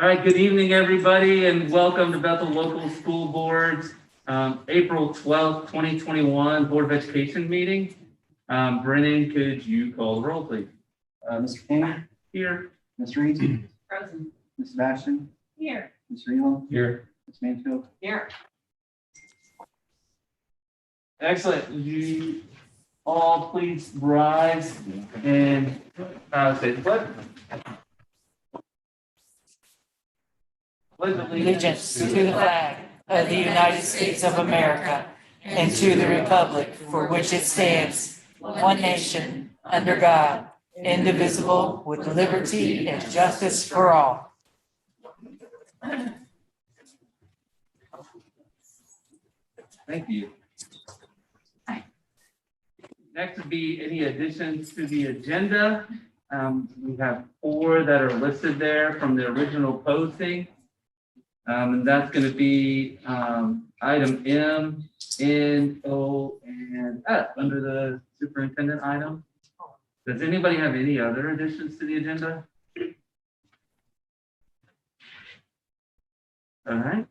All right, good evening, everybody, and welcome to Bethel Local School Board's April 12th, 2021 Board of Education meeting. Brennan, could you call the roll, please? Mr. King? Here. Ms. Reed? Present. Ms. Sebastian? Here. Mr. Elam? Here. Ms. Mansfield? Here. Excellent. Would you all please rise and say the pledge? Pledge Allegiance to the flag of the United States of America and to the republic for which it stands, one nation, under God, indivisible, with liberty and justice for all. Thank you. Next would be any additions to the agenda. We have 4 that are listed there from the original posting. And that's going to be item M, N, O, and F under the superintendent item. Does anybody have any other additions to the agenda? All right.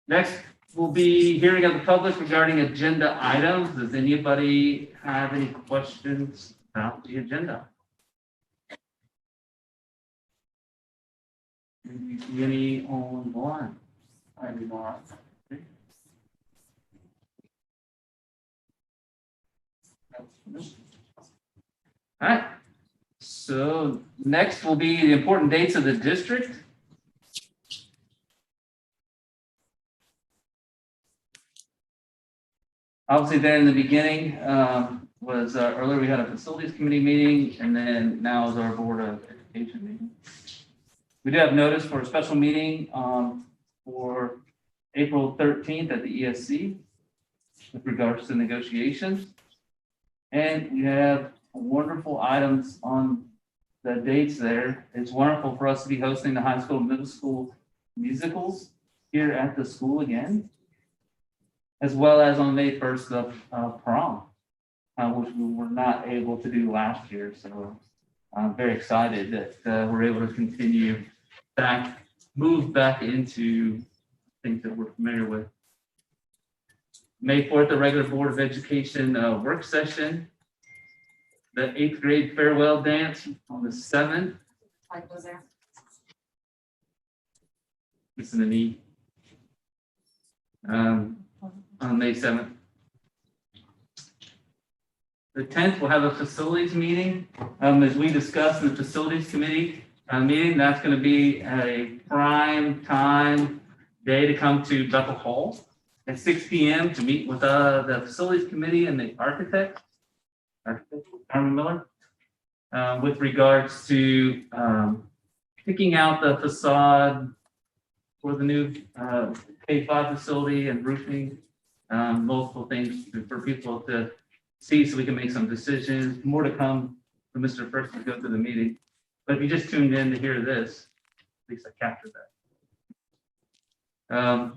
Next will be hearing of the public regarding agenda items. Does anybody have any questions about the agenda? Any online? I do not. All right. So next will be the important dates of the district. Obviously, there in the beginning was earlier we had a facilities committee meeting, and then now is our board of education meeting. We do have notice for a special meeting for April 13th at the ESC with regards to negotiations. And we have wonderful items on the dates there. It's wonderful for us to be hosting the high school and middle school musicals here at the school again, as well as on May 1st of prom, which we were not able to do last year. So I'm very excited that we're able to continue move back into things that we're familiar with. May 4th, the regular Board of Education work session. The 8th grade farewell dance on the 7th. Mike was there. Listen to me. On May 7th. The 10th, we'll have a facilities meeting. As we discussed in the facilities committee meeting, that's going to be a prime time day to come to Bethel Hall at 6 p.m. to meet with the facilities committee and the architect Carmen Miller, with regards to picking out the facade for the new K-5 facility and roofing, multiple things for people to see so we can make some decisions. More to come for Mr. First to go through the meeting. But if you just tuned in to hear this, at least I captured that.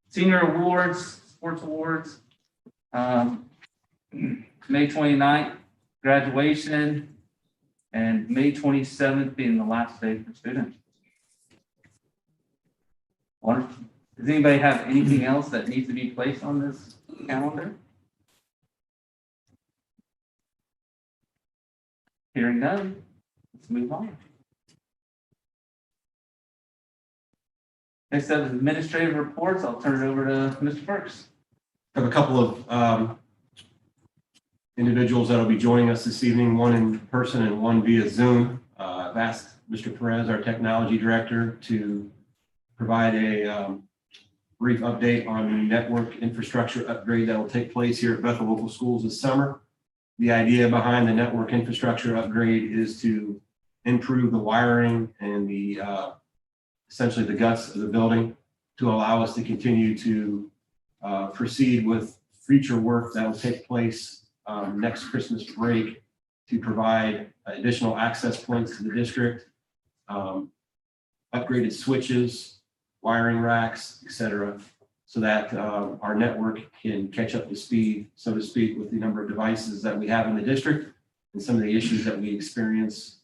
Senior awards, sports awards, May 29th, graduation, and May 27th being the last day for students. Wonderful. Does anybody have anything else that needs to be placed on this calendar? Hearing none, let's move on. Next up is administrative reports. I'll turn it over to Mr. Perks. I have a couple of individuals that will be joining us this evening, one in person and one via Zoom. I've asked Mr. Perez, our technology director, to provide a brief update on the network infrastructure upgrade that will take place here at Bethel Local Schools this summer. The idea behind the network infrastructure upgrade is to improve the wiring and the essentially the guts of the building to allow us to continue to proceed with future work that will take place next Christmas break to provide additional access points to the district, upgraded switches, wiring racks, etc., so that our network can catch up to speed, so to speak, with the number of devices that we have in the district and some of the issues that we experience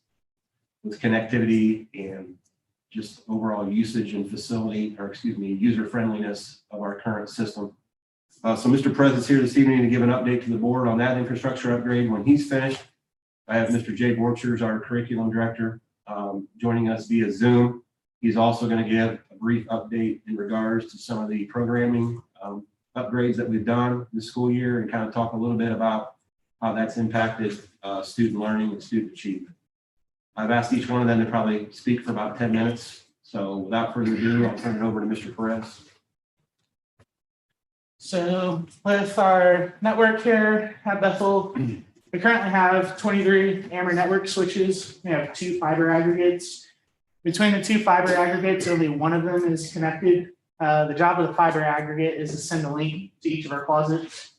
with connectivity and just overall usage and user friendliness of our current system. So Mr. Perez is here this evening to give an update to the board on that infrastructure upgrade. When he's finished, I have Mr. Jay Borchers, our curriculum director, joining us via Zoom. He's also going to give a brief update in regards to some of the programming upgrades that we've done this school year and kind of talk a little bit about how that's impacted student learning and student achievement. I've asked each one of them to probably speak for about 10 minutes. So without further ado, I'll turn it over to Mr. Perez. So with our network here at Bethel, we currently have 23 AMR network switches. We have 2 fiber aggregates. Between the 2 fiber aggregates, only one of them is connected. The job of the fiber aggregate is to send a link to each of our closets,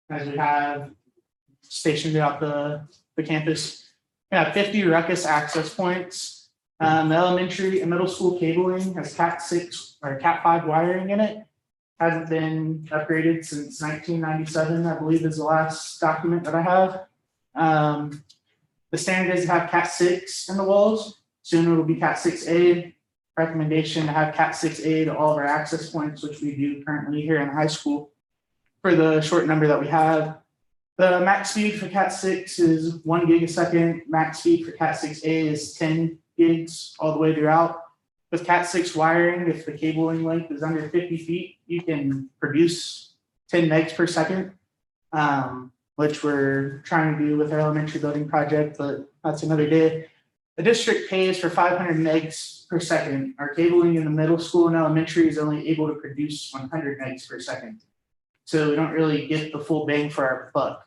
as we have stationed throughout the campus. We have 50 ruckus access points. The elementary and middle school cabling has Cat 6 or Cat 5 wiring in it. Hasn't been upgraded since 1997, I believe is the last document that I have. The standard is to have Cat 6 in the walls. Soon it'll be Cat 6A. Recommendation to have Cat 6A to all of our access points, which we do currently here in the high school for the short number that we have. The max speed for Cat 6 is 1 gig a second. Max speed for Cat 6A is 10 gigs all the way throughout. With Cat 6 wiring, if the cabling length is under 50 feet, you can produce 10 megs per second, which we're trying to do with our elementary building project, but that's another day. The district pays for 500 megs per second. Our cabling in the middle school and elementary is only able to produce 100 megs per second. So we don't really get the full bang for our buck.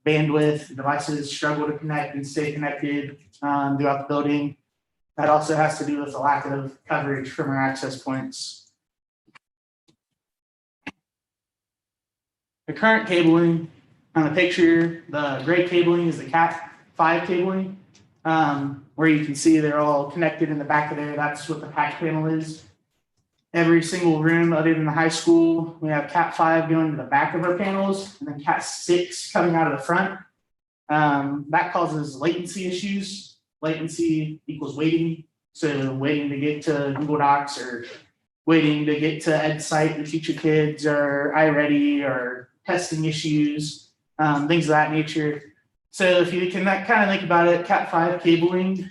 Bandwidth, devices struggle to connect and stay connected throughout the building. That also has to do with the lack of coverage from our access points. The current cabling on the picture, the gray cabling is the Cat 5 cabling, where you can see they're all connected in the back of there. That's what the patch panel is. Every single room other than the high school, we have Cat 5 going to the back of our panels and then Cat 6 coming out of the front. That causes latency issues. Latency equals waiting. So waiting to get to Google Docs or waiting to get to EdSite to teach your kids or iReady or testing issues, things of that nature. So if you can kind of think about it, Cat 5 cabling,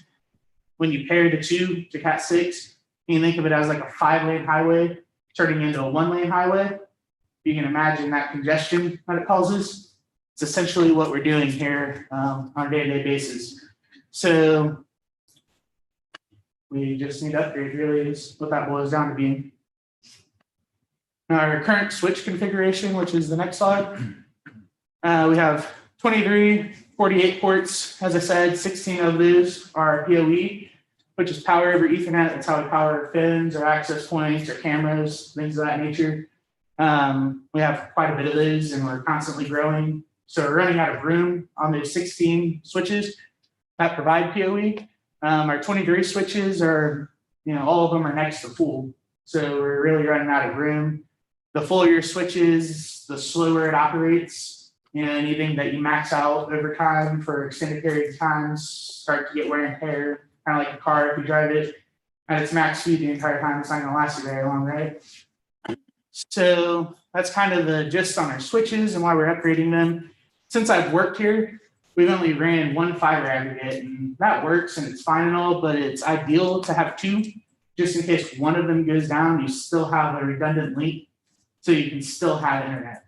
when you pair the 2 to Cat 6, you can think of it as like a 5-lane highway turning into a 1-lane highway. You can imagine that congestion that it causes. It's essentially what we're doing here on a day-to-day basis. So we just need to upgrade, really is what that boils down to being. Our current switch configuration, which is the next slide. We have 23 48 ports. As I said, 16 of those are PoE, which is power over Ethernet. That's how we power our phones, our access points, our cameras, things of that nature. We have quite a bit of those and we're constantly growing. So we're running out of room on those 16 switches that provide PoE. Our 23 switches are, all of them are next to full. So we're really running out of room. The fuller your switches, the slower it operates. Anything that you max out over time for extended periods of time start to get wear and tear, kind of like a car if you drive it at its max speed the entire time. It's not going to last you very long, right? So that's kind of the gist on our switches and why we're upgrading them. Since I've worked here, we've only ran 1 fiber aggregate, and that works and it's fine and all, but it's ideal to have 2, just in case one of them goes down, you still have a redundant link, so you can still have internet.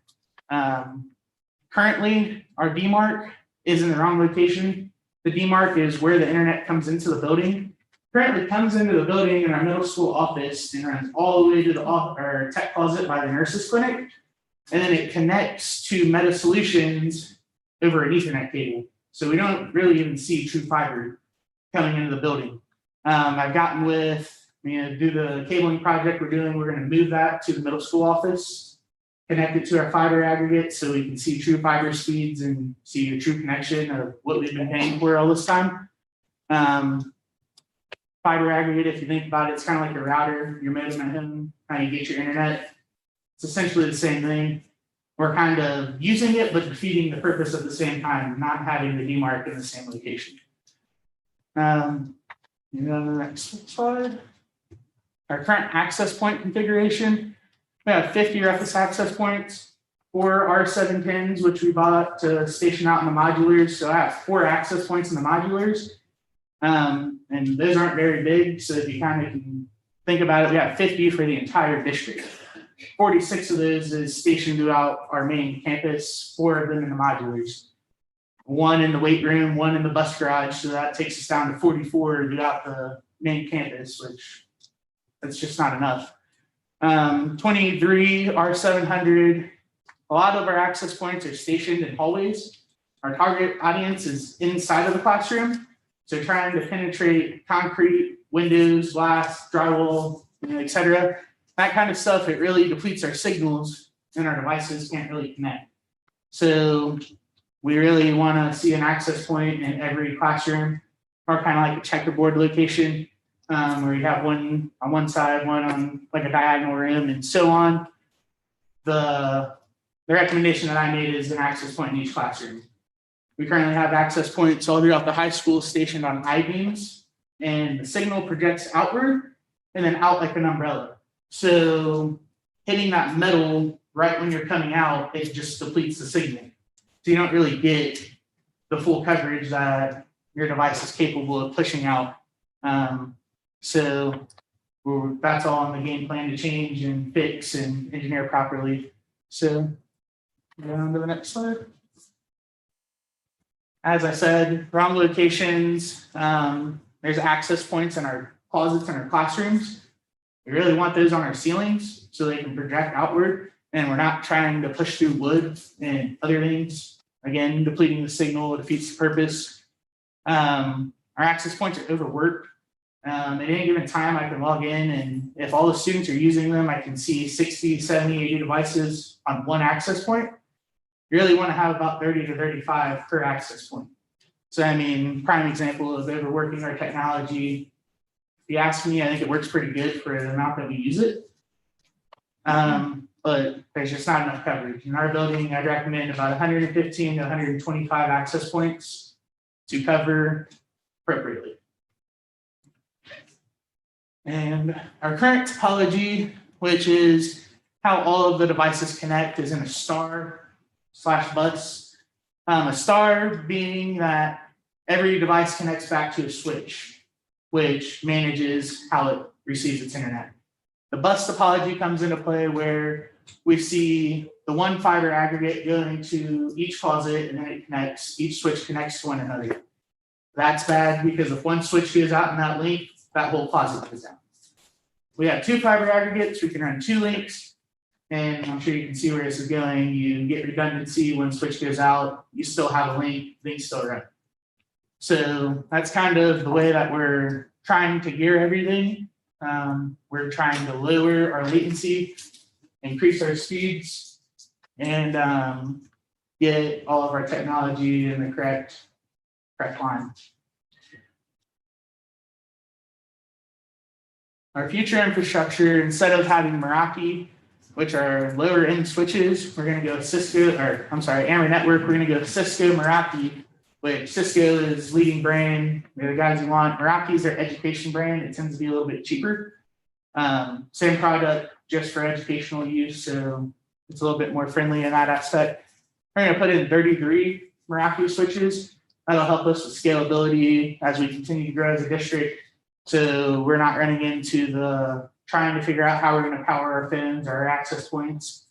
Currently, our DMARC is in the wrong location. The DMARC is where the internet comes into the building. Currently comes into the building in our middle school office and runs all the way to the tech closet by the nurses clinic. And then it connects to Meta Solutions over an Ethernet cable. So we don't really even see true fiber coming into the building. I've gotten with, do the cabling project we're doing, we're going to move that to the middle school office, connect it to our fiber aggregate so we can see true fiber speeds and see the true connection of what we've been paying for all this time. Fiber aggregate, if you think about it, it's kind of like a router, your modem at home, how you get your internet. It's essentially the same thing. We're kind of using it, but defeating the purpose at the same time, not having the DMARC in the same location. And on the next slide, our current access point configuration, we have 50 Ruckus access points, 4 R7 pins, which we bought to station out in the modulars. So I have 4 access points in the modulars. And those aren't very big. So if you kind of can think about it, we have 50 for the entire district. 46 of those is stationed throughout our main campus, 4 of them in the modulars. 1 in the weight room, 1 in the bus garage. So that takes us down to 44 throughout the main campus, which that's just not enough. 23 R700. A lot of our access points are stationed in hallways. Our target audience is inside of the classroom. So trying to penetrate concrete, windows, glass, drywall, et cetera. That kind of stuff, it really depletes our signals and our devices can't really connect. So we really want to see an access point in every classroom, or kind of like a checkerboard location, where you have one on one side, one on like a diagonal room, and so on. The recommendation that I made is an access point in each classroom. We currently have access points all throughout the high school stationed on I-beams, and the signal projects outward and then out like an umbrella. So hitting that metal right when you're coming out, it just depletes the signal. So you don't really get the full coverage that your device is capable of pushing out. So that's all on the game plan to change and fix and engineer properly. So go on to the next slide. As I said, wrong locations. There's access points in our closets in our classrooms. We really want those on our ceilings so they can project outward, and we're not trying to push through wood and other things. Again, depleting the signal defeats the purpose. Our access points are overworked. At any given time, I can log in, and if all the students are using them, I can see 60, 70, 80 devices on one access point. You really want to have about 30 to 35 per access point. So, I mean, prime example of overworking our technology. If you ask me, I think it works pretty good for the amount that we use it. But there's just not enough coverage. In our building, I'd recommend about 115 to 125 access points to cover appropriately. And our current topology, which is how all of the devices connect, is in a star/bus. A star being that every device connects back to a switch, which manages how it receives its internet. The bus topology comes into play where we see the one fiber aggregate going to each closet, and then it connects, each switch connects to one another. That's bad because if one switch goes out in that link, that whole closet goes out. We have 2 fiber aggregates, we can run 2 links, and I'm sure you can see where this is going. You get redundancy when switch goes out, you still have a link still run. So that's kind of the way that we're trying to gear everything. We're trying to lower our latency, increase our speeds, and get all of our technology in the correct line. Our future infrastructure, instead of having Meraki, which are lower end switches, we're going to go Amber Network, we're going to go Cisco Meraki, which Cisco is leading brand. They're the guys you want. Meraki is their education brand. It tends to be a little bit cheaper. Same product, just for educational use, so it's a little bit more friendly in that aspect. We're going to put in 33 Meraki switches. That'll help us with scalability as we continue to grow as a district. So we're not running into the trying to figure out how we're going to power our phones, our access points.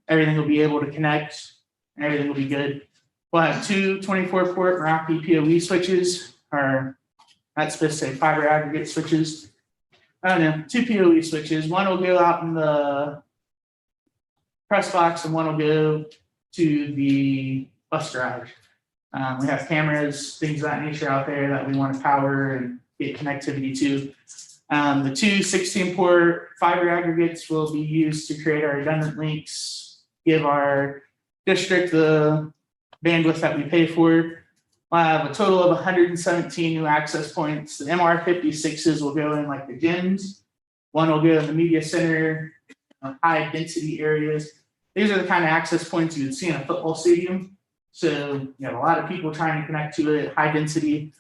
Everything will be able to connect. Everything will be good. We'll have 2 24-port Meraki PoE switches, or that's supposed to say fiber aggregate switches. I don't know, 2 PoE switches. One will go out in the press box, and one will go to the bus garage. We have cameras, things of that nature out there that we want to power and get connectivity to. The 2 16-port fiber aggregates will be used to create our redundant links, give our district the bandwidth that we pay for. We'll have a total of 117 new access points. The MR56s will go in like the gyms. One will go in the media center, high density areas. These are the kind of access points you would see in a football stadium. So you have a lot of people trying to connect to it, high density.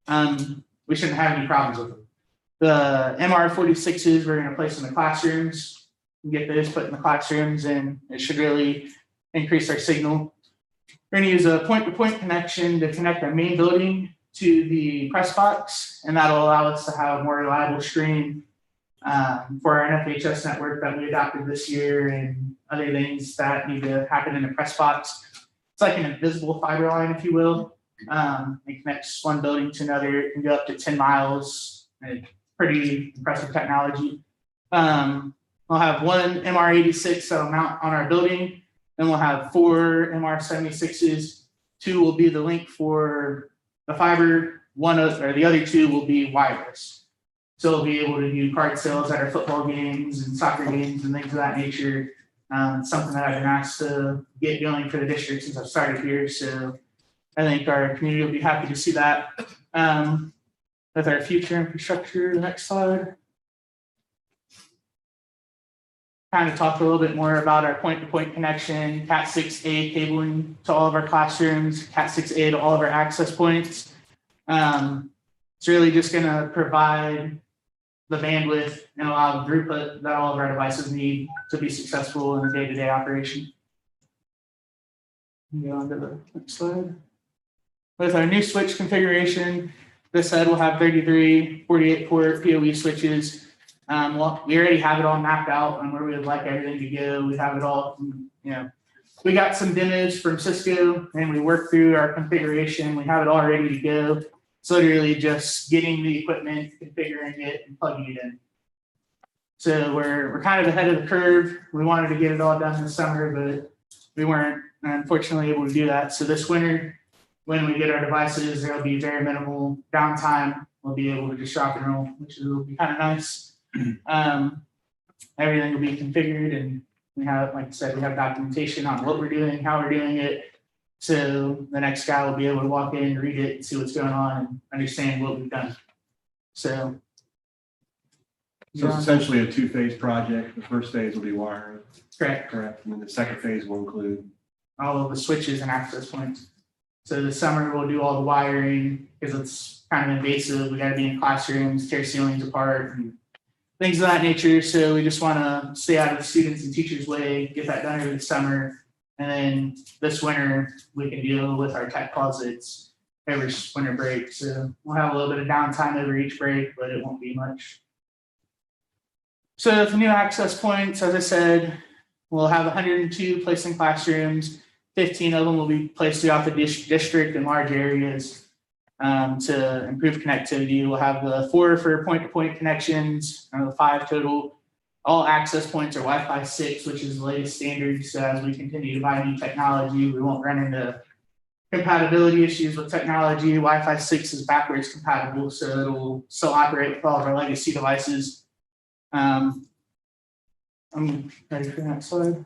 We shouldn't have any problems with them. The MR46s we're going to place in the classrooms, get those put in the classrooms, and it should really increase our signal. We're going to use a point-to-point connection to connect our main building to the press box, and that'll allow us to have a more reliable stream for our NFHS network that we adopted this year and other things that need to happen in the press box. It's like an invisible fiber line, if you will. It connects one building to another. It can go up to 10 miles. It's pretty impressive technology. We'll have one MR86 that'll mount on our building. Then we'll have 4 MR76s. 2 will be the link for the fiber. The other 2 will be wireless. So we'll be able to do card sales at our football games and soccer games and things of that nature. Something that I've been asked to get going for the district since I've started here. So I think our community will be happy to see that. With our future infrastructure, the next slide. Kind of talk a little bit more about our point-to-point connection, Cat6A cabling to all of our classrooms, Cat6A to all of our access points. It's really just going to provide the bandwidth and allow the throughput that all of our devices need to be successful in the day-to-day operation. Go on to the next slide. With our new switch configuration, this head will have 33 48-port PoE switches. Well, we already have it all mapped out on where we would like everything to go. We have it all, we got some demos from Cisco and we worked through our configuration. We have it all ready to go. It's literally just getting the equipment, configuring it, and plugging it in. So we're kind of ahead of the curve. We wanted to get it all done this summer, but we weren't unfortunately able to do that. So this winter, when we get our devices, there'll be very minimal downtime. We'll be able to just drop and roll, which will be kind of nice. Everything will be configured, and we have, like I said, we have documentation on what we're doing, how we're doing it. So the next guy will be able to walk in, read it, and see what's going on, and understand what we've done. So it's essentially a 2-phase project. The first phase will be wiring. correct. And then the second phase will include All of the switches and access points. So this summer we'll do all the wiring because it's kind of invasive. We got to be in classrooms, tear ceilings apart, and things of that nature. So we just want to stay out of the students and teachers' way, get that done over the summer. And then this winter, we can deal with our tech closets every winter break. So we'll have a little bit of downtime over each break, but it won't be much. So the new access points, as I said, we'll have 102 placed in classrooms. 15 of them will be placed throughout the district in large areas to improve connectivity. We'll have the 4 for point-to-point connections, the 5 total. All access points are Wi-Fi 6, which is the latest standard. So as we continue to buy new technology, we won't run into compatibility issues with technology. Wi-Fi 6 is backwards compatible, so it'll still operate with all of our legacy devices. I'm ready for the next slide.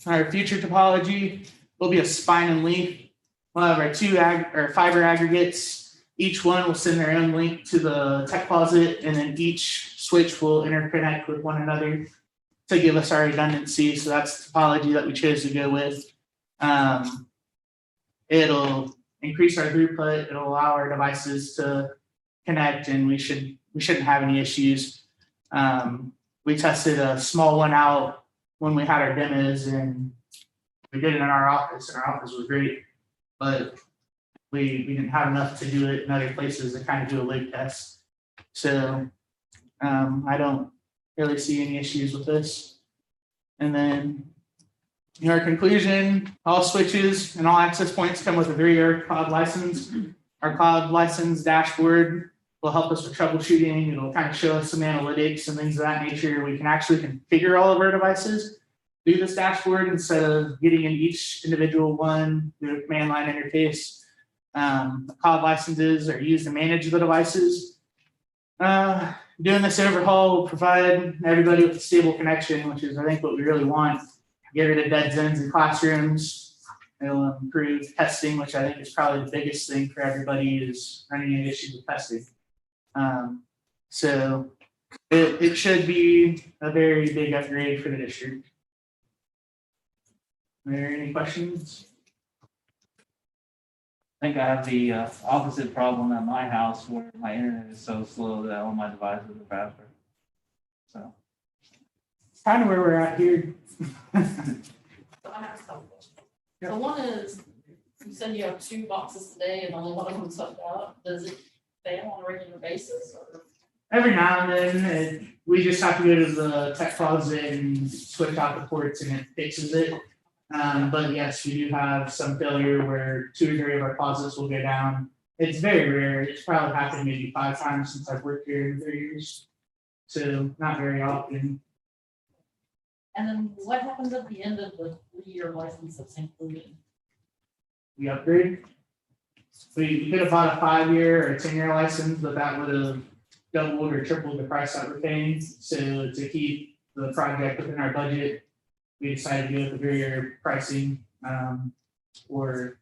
Our future topology will be a spine and leaf. We'll have our 2 fiber aggregates. Each one will send their own link to the tech closet, and then each switch will interconnect with one another to give us our redundancy. So that's the topology that we chose to go with. It'll increase our throughput. It'll allow our devices to connect, and we shouldn't have any issues. We tested a small one out when we had our demos, and we did it in our office, and our office was great, but we didn't have enough to do it in other places to kind of do a load test. So I don't really see any issues with this. And then in our conclusion, all switches and all access points come with a 3-year cloud license. Our cloud license dashboard will help us with troubleshooting. It'll kind of show us some analytics and things of that nature. We can actually configure all of our devices through this dashboard instead of getting in each individual one through a command line interface. The cloud licenses are used to manage the devices. Doing this overhaul will provide everybody with a stable connection, which is, I think, what we really want. Get rid of dead zones in classrooms. It'll improve testing, which I think is probably the biggest thing for everybody is running into issues with testing. So it should be a very big upgrade for the district. Are there any questions? I think I have the opposite problem at my house where my internet is so slow that all my devices are faster. So, Kind of where we're at here. So I have a couple questions. So one is, you said you have 2 boxes today and only one of them's hooked up. Does it fail on a regular basis or? Every now and then, we just have to go to the tech closet and switch out the ports and it fixes it. But yes, we do have some failure where 2 or 3 of our closets will go down. It's very rare. It's probably happened maybe 5 times since I've worked here in 3 years. So not very often. And then what happens at the end of the 3-year license that's included? We upgrade. We could have bought a 5-year or a 10-year license, but that would have doubled or tripled the price that we're paying. So to keep the project within our budget, we decided to go with the 3-year pricing or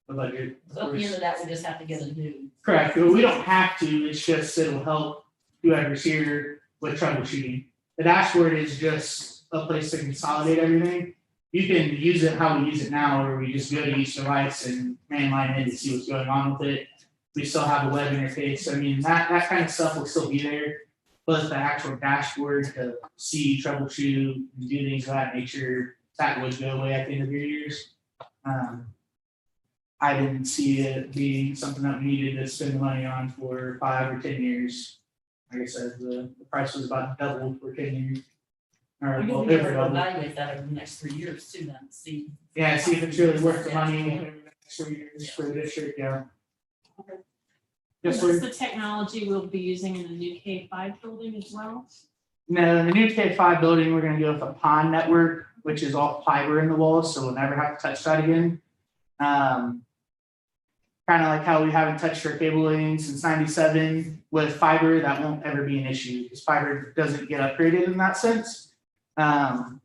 the budget. So at the end of that, we just have to get a new. Correct. Well, we don't have to. It's just it'll help whoever's here with troubleshooting. The dashboard is just a place to consolidate everything. You can use it how we use it now, where we just go to each device and mainline in to see what's going on with it. We still have a web interface. I mean, that kind of stuff will still be there, but the actual dashboard to see, troubleshoot, and do things of that nature, that would go away at the end of your years. I didn't see it being something that we needed to spend the money on for 5 or 10 years. Like I said, the price was about double for 10 years. Or, We well, can over double. evaluate that over the next 3 years too, then see. Yeah, see if it's really worth the money over the next 3 years for the district, yeah. Okay. Yes, Is sir. this the technology we'll be using in the new K5 building as well? No, in the new K5 building, we're gonna go with a PON network, which is all fiber in the walls, so we'll never have to touch that again. Kind of like how we haven't touched our cabling since '97 with fiber, that won't ever be an issue because fiber doesn't get upgraded in that sense. Our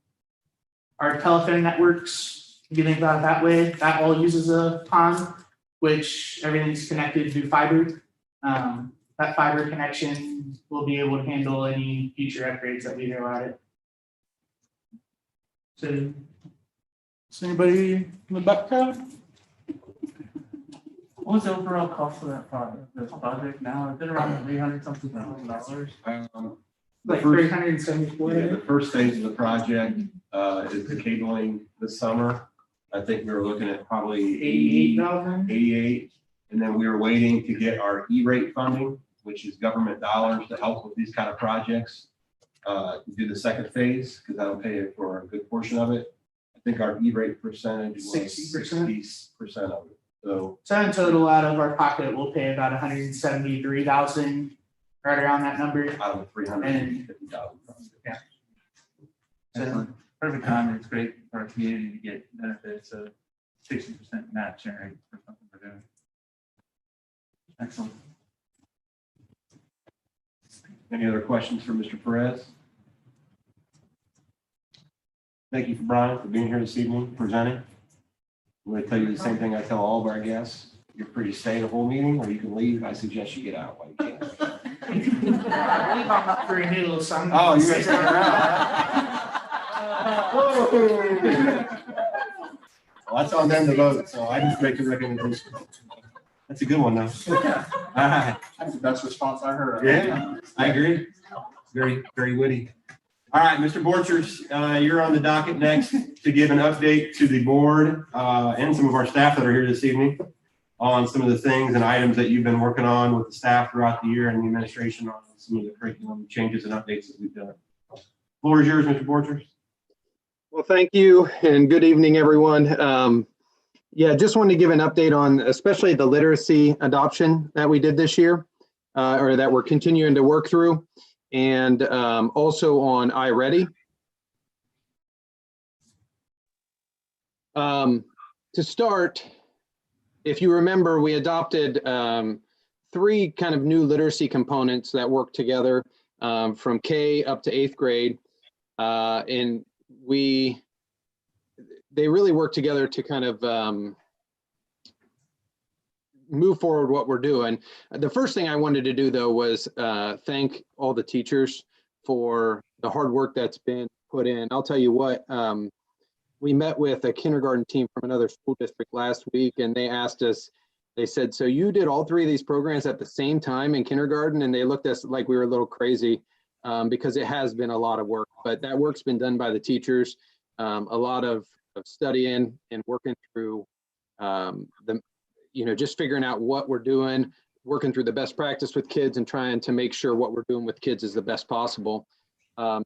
telephone networks, if you think about it that way, that all uses a PON, which everything's connected through fiber. That fiber connection will be able to handle any future upgrades that we do at it. So, is anybody in the back crowd? what was the overall cost of that project? This project now, it's been around $300-something thousand. Like First- 374. Yeah, the first phase of the project is the cabling this summer. I think we were looking at probably 88,000. 88. And then we were waiting to get our E-rate funding, which is government dollars to help with these kind of projects. Do the second phase, because that'll pay for a good portion of it. I think our E-rate percentage was 60%. 60% of it. So So in total, out of our pocket, we'll pay about 173,000, right around that number. out of the 350,000. Excellent. Perfect timing. It's great for our community to get benefits of 60% match rate for something we're doing. Excellent. Any other questions for Mr. Perez? Thank you, Brian, for being here this evening, presenting. I'm going to tell you the same thing I tell all of our guests. You're free to stay the whole meeting, or you can leave. I suggest you get out while you can. I believe I'm up for renewal, so I'm. Oh, you're gonna stay Well, that's on them to vote, so I just make a recommendation. That's a good one, though. All right. That's the best response I heard. Yeah, I agree. Very, very witty. All right, Mr. Borchers, you're on the docket next to give an update to the board and some of our staff that are here this evening on some of the things and items that you've been working on with the staff throughout the year and the administration on some of the curriculum changes and updates that we've done. Floor is yours, Mr. Borchers. Well, thank you and good evening, everyone. Yeah, just wanted to give an update on especially the literacy adoption that we did this year, or that we're continuing to work through, and also on iReady. To start, if you remember, we adopted 3 kind of new literacy components that work together from K up to 8th grade, and they really work together to kind of move forward what we're doing. The first thing I wanted to do, though, was thank all the teachers for the hard work that's been put in. I'll tell you what, we met with a kindergarten team from another school district last week, and they asked us they said, so you did all 3 of these programs at the same time in kindergarten? And they looked at us like we were a little crazy because it has been a lot of work, but that work's been done by the teachers. A lot of studying and working through just figuring out what we're doing, working through the best practice with kids and trying to make sure what we're doing with kids is the best possible.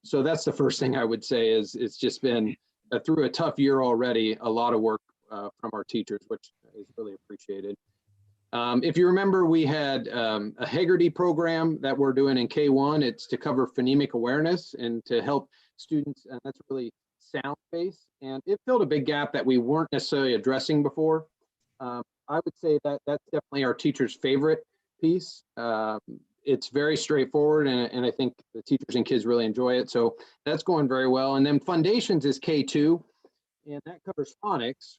So that's the first thing I would say is it's just been through a tough year already, a lot of work from our teachers, which is really appreciated. If you remember, we had a Haggerty program that we're doing in K1. It's to cover phonemic awareness and to help students, and that's really sound-based. And it filled a big gap that we weren't necessarily addressing before. I would say that that's definitely our teacher's favorite piece. It's very straightforward, and I think the teachers and kids really enjoy it. So that's going very well. And then Foundations is K2, and that covers phonics.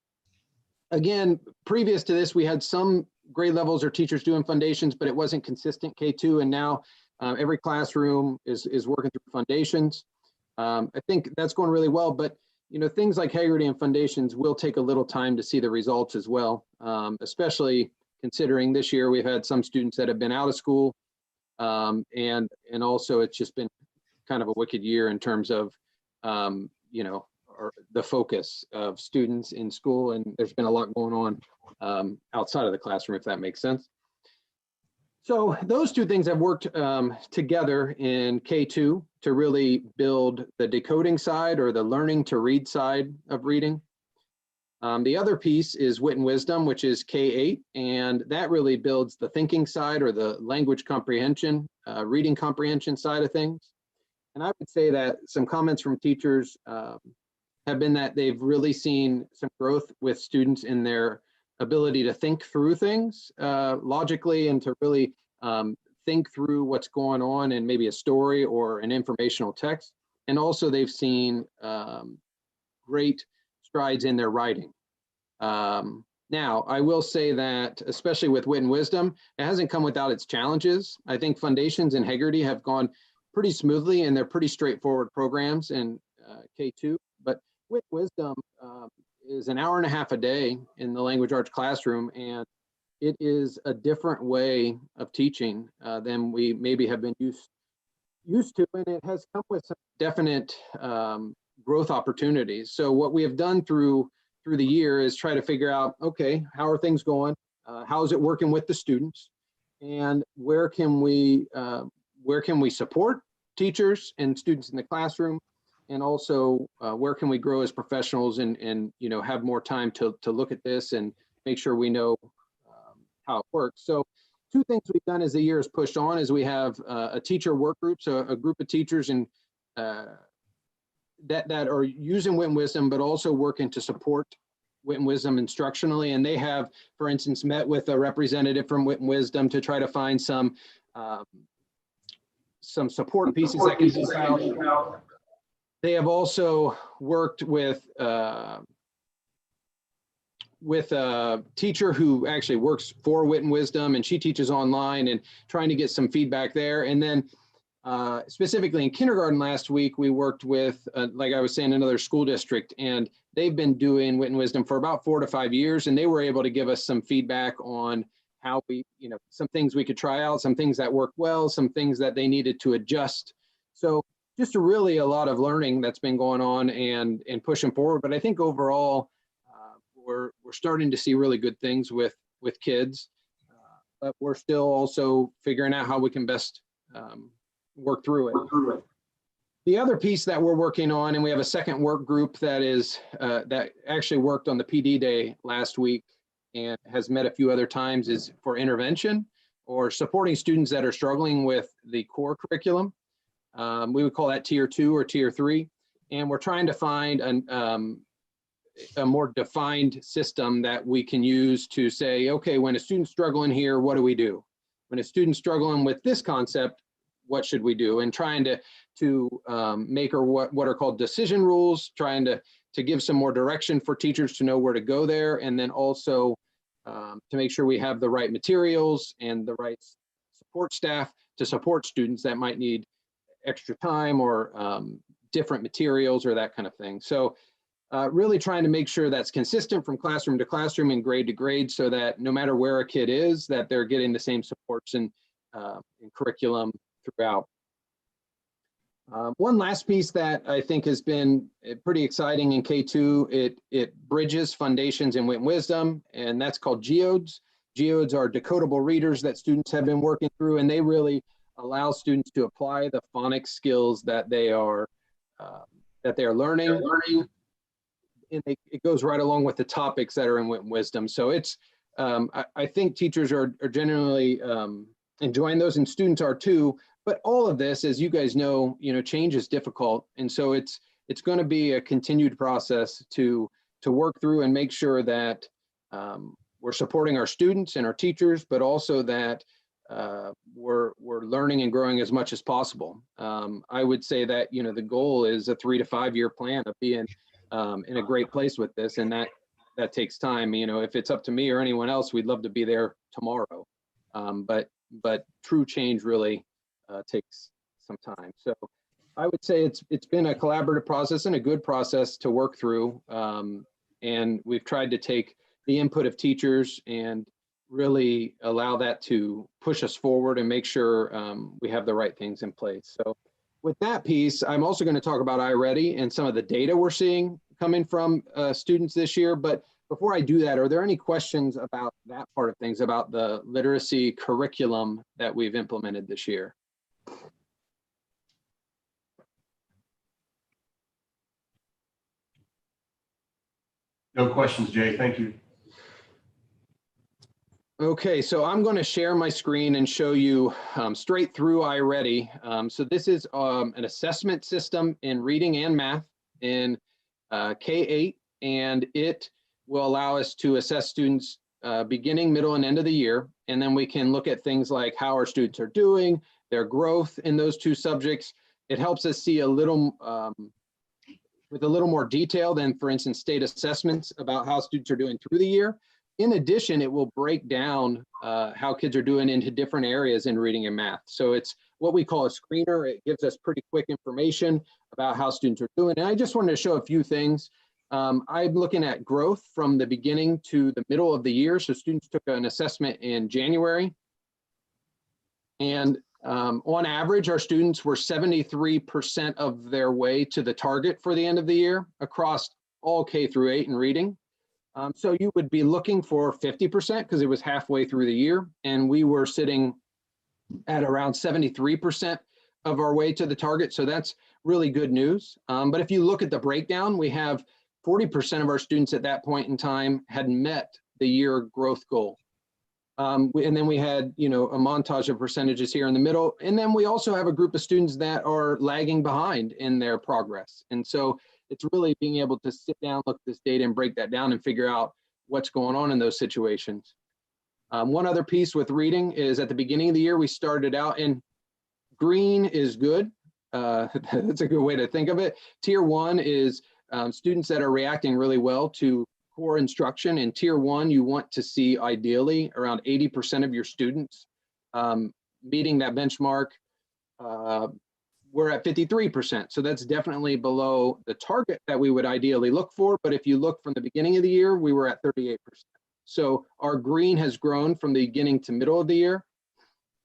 Again, previous to this, we had some grade levels or teachers doing Foundations, but it wasn't consistent K2. And now every classroom is working through Foundations. I think that's going really well, but things like Haggerty and Foundations will take a little time to see the results as well, especially considering this year we've had some students that have been out of school, and also it's just been kind of a wicked year in terms of the focus of students in school, and there's been a lot going on outside of the classroom, if that makes sense. So those 2 things have worked together in K2 to really build the decoding side or the learning to read side of reading. The other piece is Wit and Wisdom, which is K8, and that really builds the thinking side or the language comprehension, reading comprehension side of things. And I would say that some comments from teachers have been that they've really seen some growth with students in their ability to think through things logically and to really think through what's going on in maybe a story or an informational text. And also they've seen great strides in their writing. Now, I will say that, especially with Wit and Wisdom, it hasn't come without its challenges. I think Foundations and Haggerty have gone pretty smoothly, and they're pretty straightforward programs in K2. But Wit and Wisdom is an hour and a half a day in the language arts classroom, and it is a different way of teaching than we maybe have been used to, and it has come with some definite growth opportunities. So what we have done through the year is try to figure out, okay, how are things going? How is it working with the students? And where can we support teachers and students in the classroom? And also, where can we grow as professionals and have more time to look at this and make sure we know how it works. So 2 things we've done as the year has pushed on is we have a teacher work group, so a group of teachers and that are using Wit and Wisdom, but also working to support Wit and Wisdom instructionally. And they have, for instance, met with a representative from Wit and Wisdom to try to find some support pieces that can help out. They have also worked with a teacher who actually works for Wit and Wisdom, and she teaches online and trying to get some feedback there. And then specifically in kindergarten last week, we worked with, like I was saying, another school district, and they've been doing Wit and Wisdom for about 4 to 5 years, and they were able to give us some feedback on how we, some things we could try out, some things that worked well, some things that they needed to adjust. So just really a lot of learning that's been going on and pushing forward. But I think overall, we're starting to see really good things with kids, but we're still also figuring out how we can best work through it. The other piece that we're working on, and we have a second work group that is that actually worked on the PD day last week and has met a few other times, is for intervention or supporting students that are struggling with the core curriculum. We would call that tier 2 or tier 3. And we're trying to find a more defined system that we can use to say, okay, when a student's struggling here, what do we do? When a student's struggling with this concept, what should we do? And trying to make what are called decision rules, trying to give some more direction for teachers to know where to go there. And then also to make sure we have the right materials and the right support staff to support students that might need extra time or different materials or that kind of thing. So really trying to make sure that's consistent from classroom to classroom and grade to grade, so that no matter where a kid is, that they're getting the same supports and curriculum throughout. One last piece that I think has been pretty exciting in K2, it bridges foundations and wisdom, and that's called Geodes. Geodes are decodable readers that students have been working through, and they really allow students to apply the phonics skills that they are learning. And it goes right along with the topics that are in wisdom. So it's, I think teachers are generally enjoying those, and students are too. But all of this, as you guys know, change is difficult, and so it's going to be a continued process to work through and make sure that we're supporting our students and our teachers, but also that we're learning and growing as much as possible. I would say that the goal is a 3 to 5 year plan of being in a great place with this, and that takes time. If it's up to me or anyone else, we'd love to be there tomorrow, but true change really takes some time. So I would say it's been a collaborative process and a good process to work through, and we've tried to take the input of teachers and really allow that to push us forward and make sure we have the right things in place. So with that piece, I'm also going to talk about iReady and some of the data we're seeing coming from students this year. But before I do that, are there any questions about that part of things, about the literacy curriculum that we've implemented this year? No questions, Jay. Thank you. Okay, so I'm going to share my screen and show you straight through iReady. So this is an assessment system in reading and math in K-8, and it will allow us to assess students beginning, middle, and end of the year. And then we can look at things like how our students are doing, their growth in those two subjects. It helps us see a little, with a little more detail than, for instance, state assessments about how students are doing through the year. In addition, it will break down how kids are doing into different areas in reading and math. So it's what we call a screener. It gives us pretty quick information about how students are doing. And I just wanted to show a few things. I'm looking at growth from the beginning to the middle of the year. So students took an assessment in January. And on average, our students were 73% of their way to the target for the end of the year across all K through 8 in reading. So you would be looking for 50% because it was halfway through the year, and we were sitting at around 73% of our way to the target. So that's really good news. But if you look at the breakdown, we have 40% of our students at that point in time had met the year growth goal. And then we had, a montage of percentages here in the middle. And then we also have a group of students that are lagging behind in their progress. And so it's really being able to sit down, look at this data and break that down and figure out what's going on in those situations. One other piece with reading is at the beginning of the year, we started out in green is good. That's a good way to think of it. Tier 1 is students that are reacting really well to core instruction. In Tier 1, you want to see ideally around 80% of your students meeting that benchmark. We're at 53%. So that's definitely below the target that we would ideally look for. But if you look from the beginning of the year, we were at 38%. So our green has grown from the beginning to middle of the year.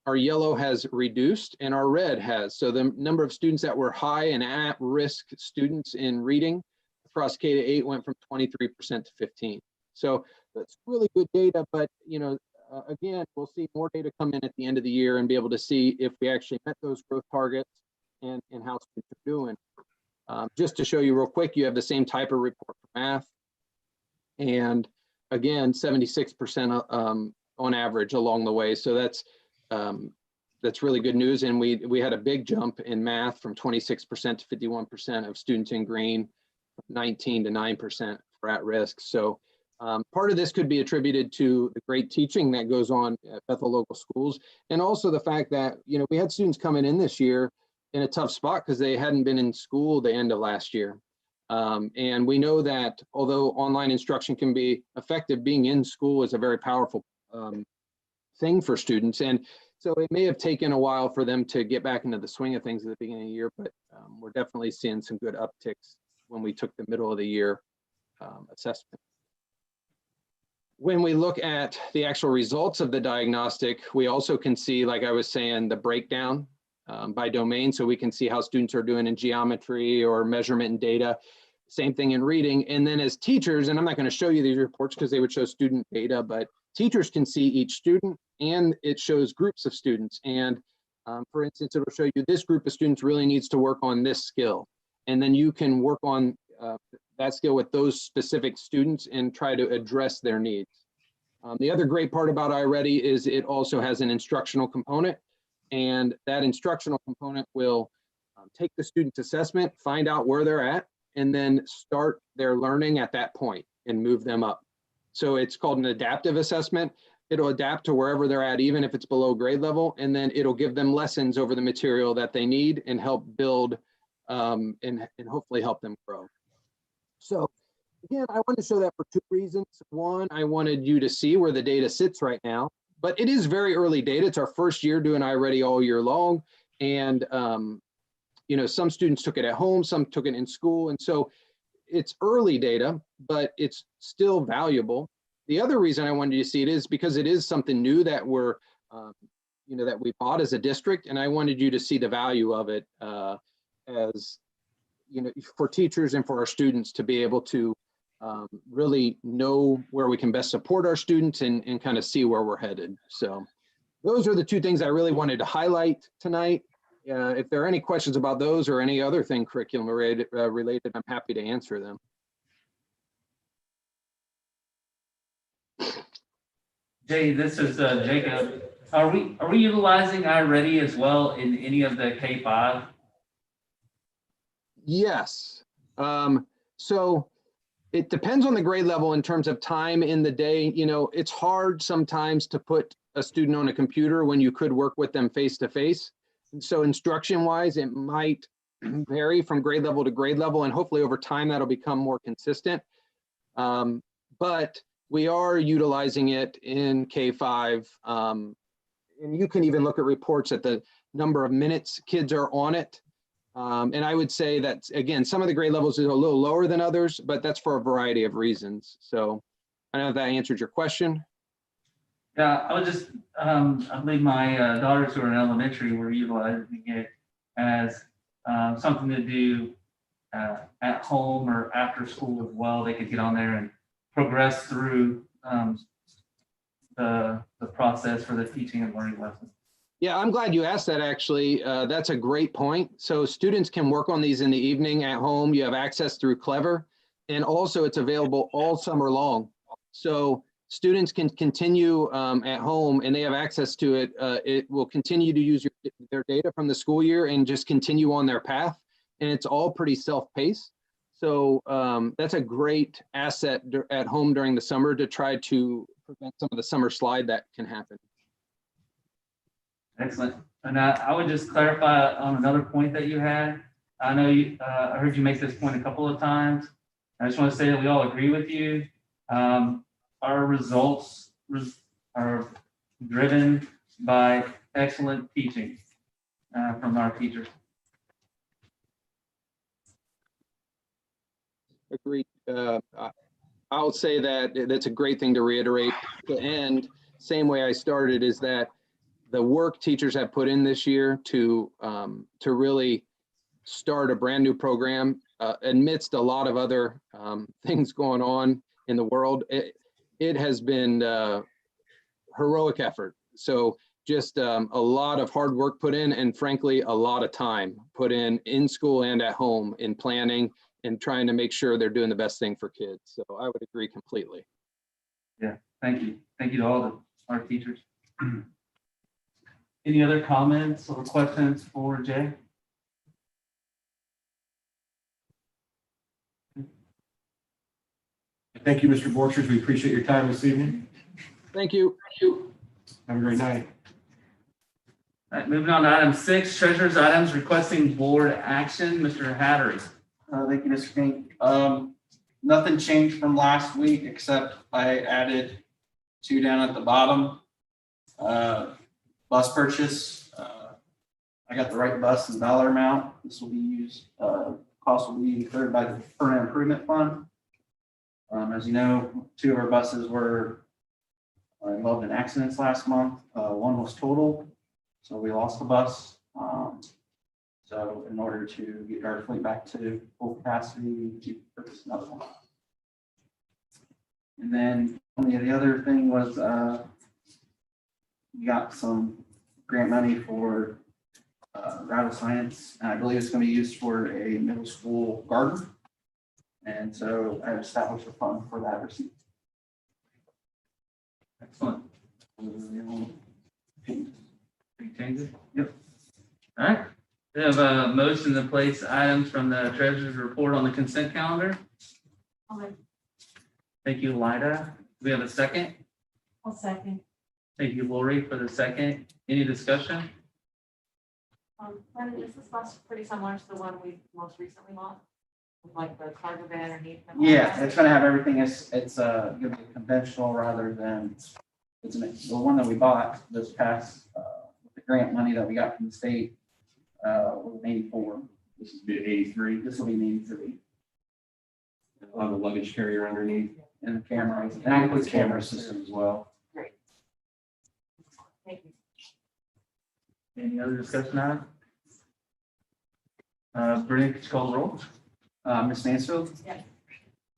Our yellow has reduced and our red has. So the number of students that were high and at risk students in reading across K to 8 went from 23% to 15%. So that's really good data, but again, we'll see more data come in at the end of the year and be able to see if we actually met those growth targets and how students are doing. Just to show you real quick, you have the same type of report for math. And again, 76% on average along the way. So that's really good news. And we had a big jump in math from 26% to 51% of students in green, 19 to 9% for at risk. So part of this could be attributed to the great teaching that goes on at Bethel local schools. And also the fact that, we had students coming in this year in a tough spot because they hadn't been in school the end of last year. And we know that although online instruction can be effective, being in school is a very powerful thing for students. And so it may have taken a while for them to get back into the swing of things at the beginning of the year, but we're definitely seeing some good upticks when we took the middle of the year assessment. When we look at the actual results of the diagnostic, we also can see, like I was saying, the breakdown by domain. So we can see how students are doing in geometry or measurement and data. Same thing in reading. And then as teachers, and I'm not going to show you these reports because they would show student data, but teachers can see each student and it shows groups of students. And for instance, it'll show you this group of students really needs to work on this skill. And then you can work on that skill with those specific students and try to address their needs. The other great part about iReady is it also has an instructional component, and that instructional component will take the student's assessment, find out where they're at, and then start their learning at that point and move them up. So it's called an adaptive assessment. It'll adapt to wherever they're at, even if it's below grade level, and then it'll give them lessons over the material that they need and help build and hopefully help them grow. So again, I wanted to show that for two reasons. One, I wanted you to see where the data sits right now, but it is very early data. It's our first year doing iReady all year long. And, you know, some students took it at home, some took it in school. And so it's early data, but it's still valuable. The other reason I wanted you to see it is because it is something new that we're, you know, that we bought as a district. And I wanted you to see the value of it as, you know, for teachers and for our students to be able to really know where we can best support our students and kind of see where we're headed. So those are the two things I really wanted to highlight tonight. If there are any questions about those or any other thing curriculum related, I'm happy to answer them. Jay, this is Jacob. Are we utilizing iReady as well in any of the K-5? Yes. So it depends on the grade level in terms of time in the day. You know, it's hard sometimes to put a student on a computer when you could work with them face to face. And so instruction wise, it might vary from grade level to grade level, and hopefully over time that'll become more consistent. But we are utilizing it in K-5. And you can even look at reports at the number of minutes kids are on it. And I would say that, again, some of the grade levels are a little lower than others, but that's for a variety of reasons. So I don't know if that answered your question. Yeah, I was just, I believe my daughters who are in elementary were utilizing it as something to do at home or after school as well. They could get on there and progress through the process for the teaching and learning lessons. Yeah, I'm glad you asked that, actually. That's a great point. So students can work on these in the evening at home. You have access through Clever, and also it's available all summer long. So students can continue at home and they have access to it. It will continue to use their data from the school year and just continue on their path. And it's all pretty self-paced. So that's a great asset at home during the summer to try to prevent some of the summer slide that can happen. Excellent. And I would just clarify on another point that you had. I know you, I heard you make this point a couple of times. I just want to say that we all agree with you. Our results are driven by excellent teaching from our teachers. Agreed. I'll say that that's a great thing to reiterate. To end, same way I started, is that the work teachers have put in this year to really start a brand new program amidst a lot of other things going on in the world. It has been heroic effort. So just a lot of hard work put in, and frankly, a lot of time put in school and at home in planning and trying to make sure they're doing the best thing for kids. So I would agree completely. Yeah, thank you. Thank you to all our teachers. Any other comments or questions for Jay? Thank you, Mr. Borchers. We appreciate your time this evening. Thank you. Have a great night. All right, moving on to item 6, treasurer's items requesting board action. Mr. Hattery. Thank you, Mr. King. Nothing changed from last week, except I added 2 down at the bottom. Bus purchase. I got the right bus and dollar amount. This will be used, cost will be incurred by the permanent improvement fund. As you know, 2 of our buses were involved in accidents last month. One was totaled, so we lost the bus. So in order to get our fleet back to full capacity, we need to purchase another one. And then the other thing was we got some grant money for rattle science. And I believe it's going to be used for a middle school garden. And so I established a fund for that receipt. Excellent. Any changes? Yep. All right. We have a motion to place items from the treasurer's report on the consent calendar. Thank you, Lida. Do we have a second? I'll second. Thank you, Lori, for the second. Any discussion? Brendan, is this bus pretty similar to the one we most recently bought? With like the cargo bay underneath? Yeah, it's going to have everything. It's going to be conventional rather than the one that we bought this past with the grant money that we got from the state was an 84. This is bid 83. This will be an 83. On the luggage carrier underneath. And the cameras, and that includes camera system as well. Great. Thank you. Any other discussion on it? Brittany, could you call the roll? Ms. Mansfield? Yes.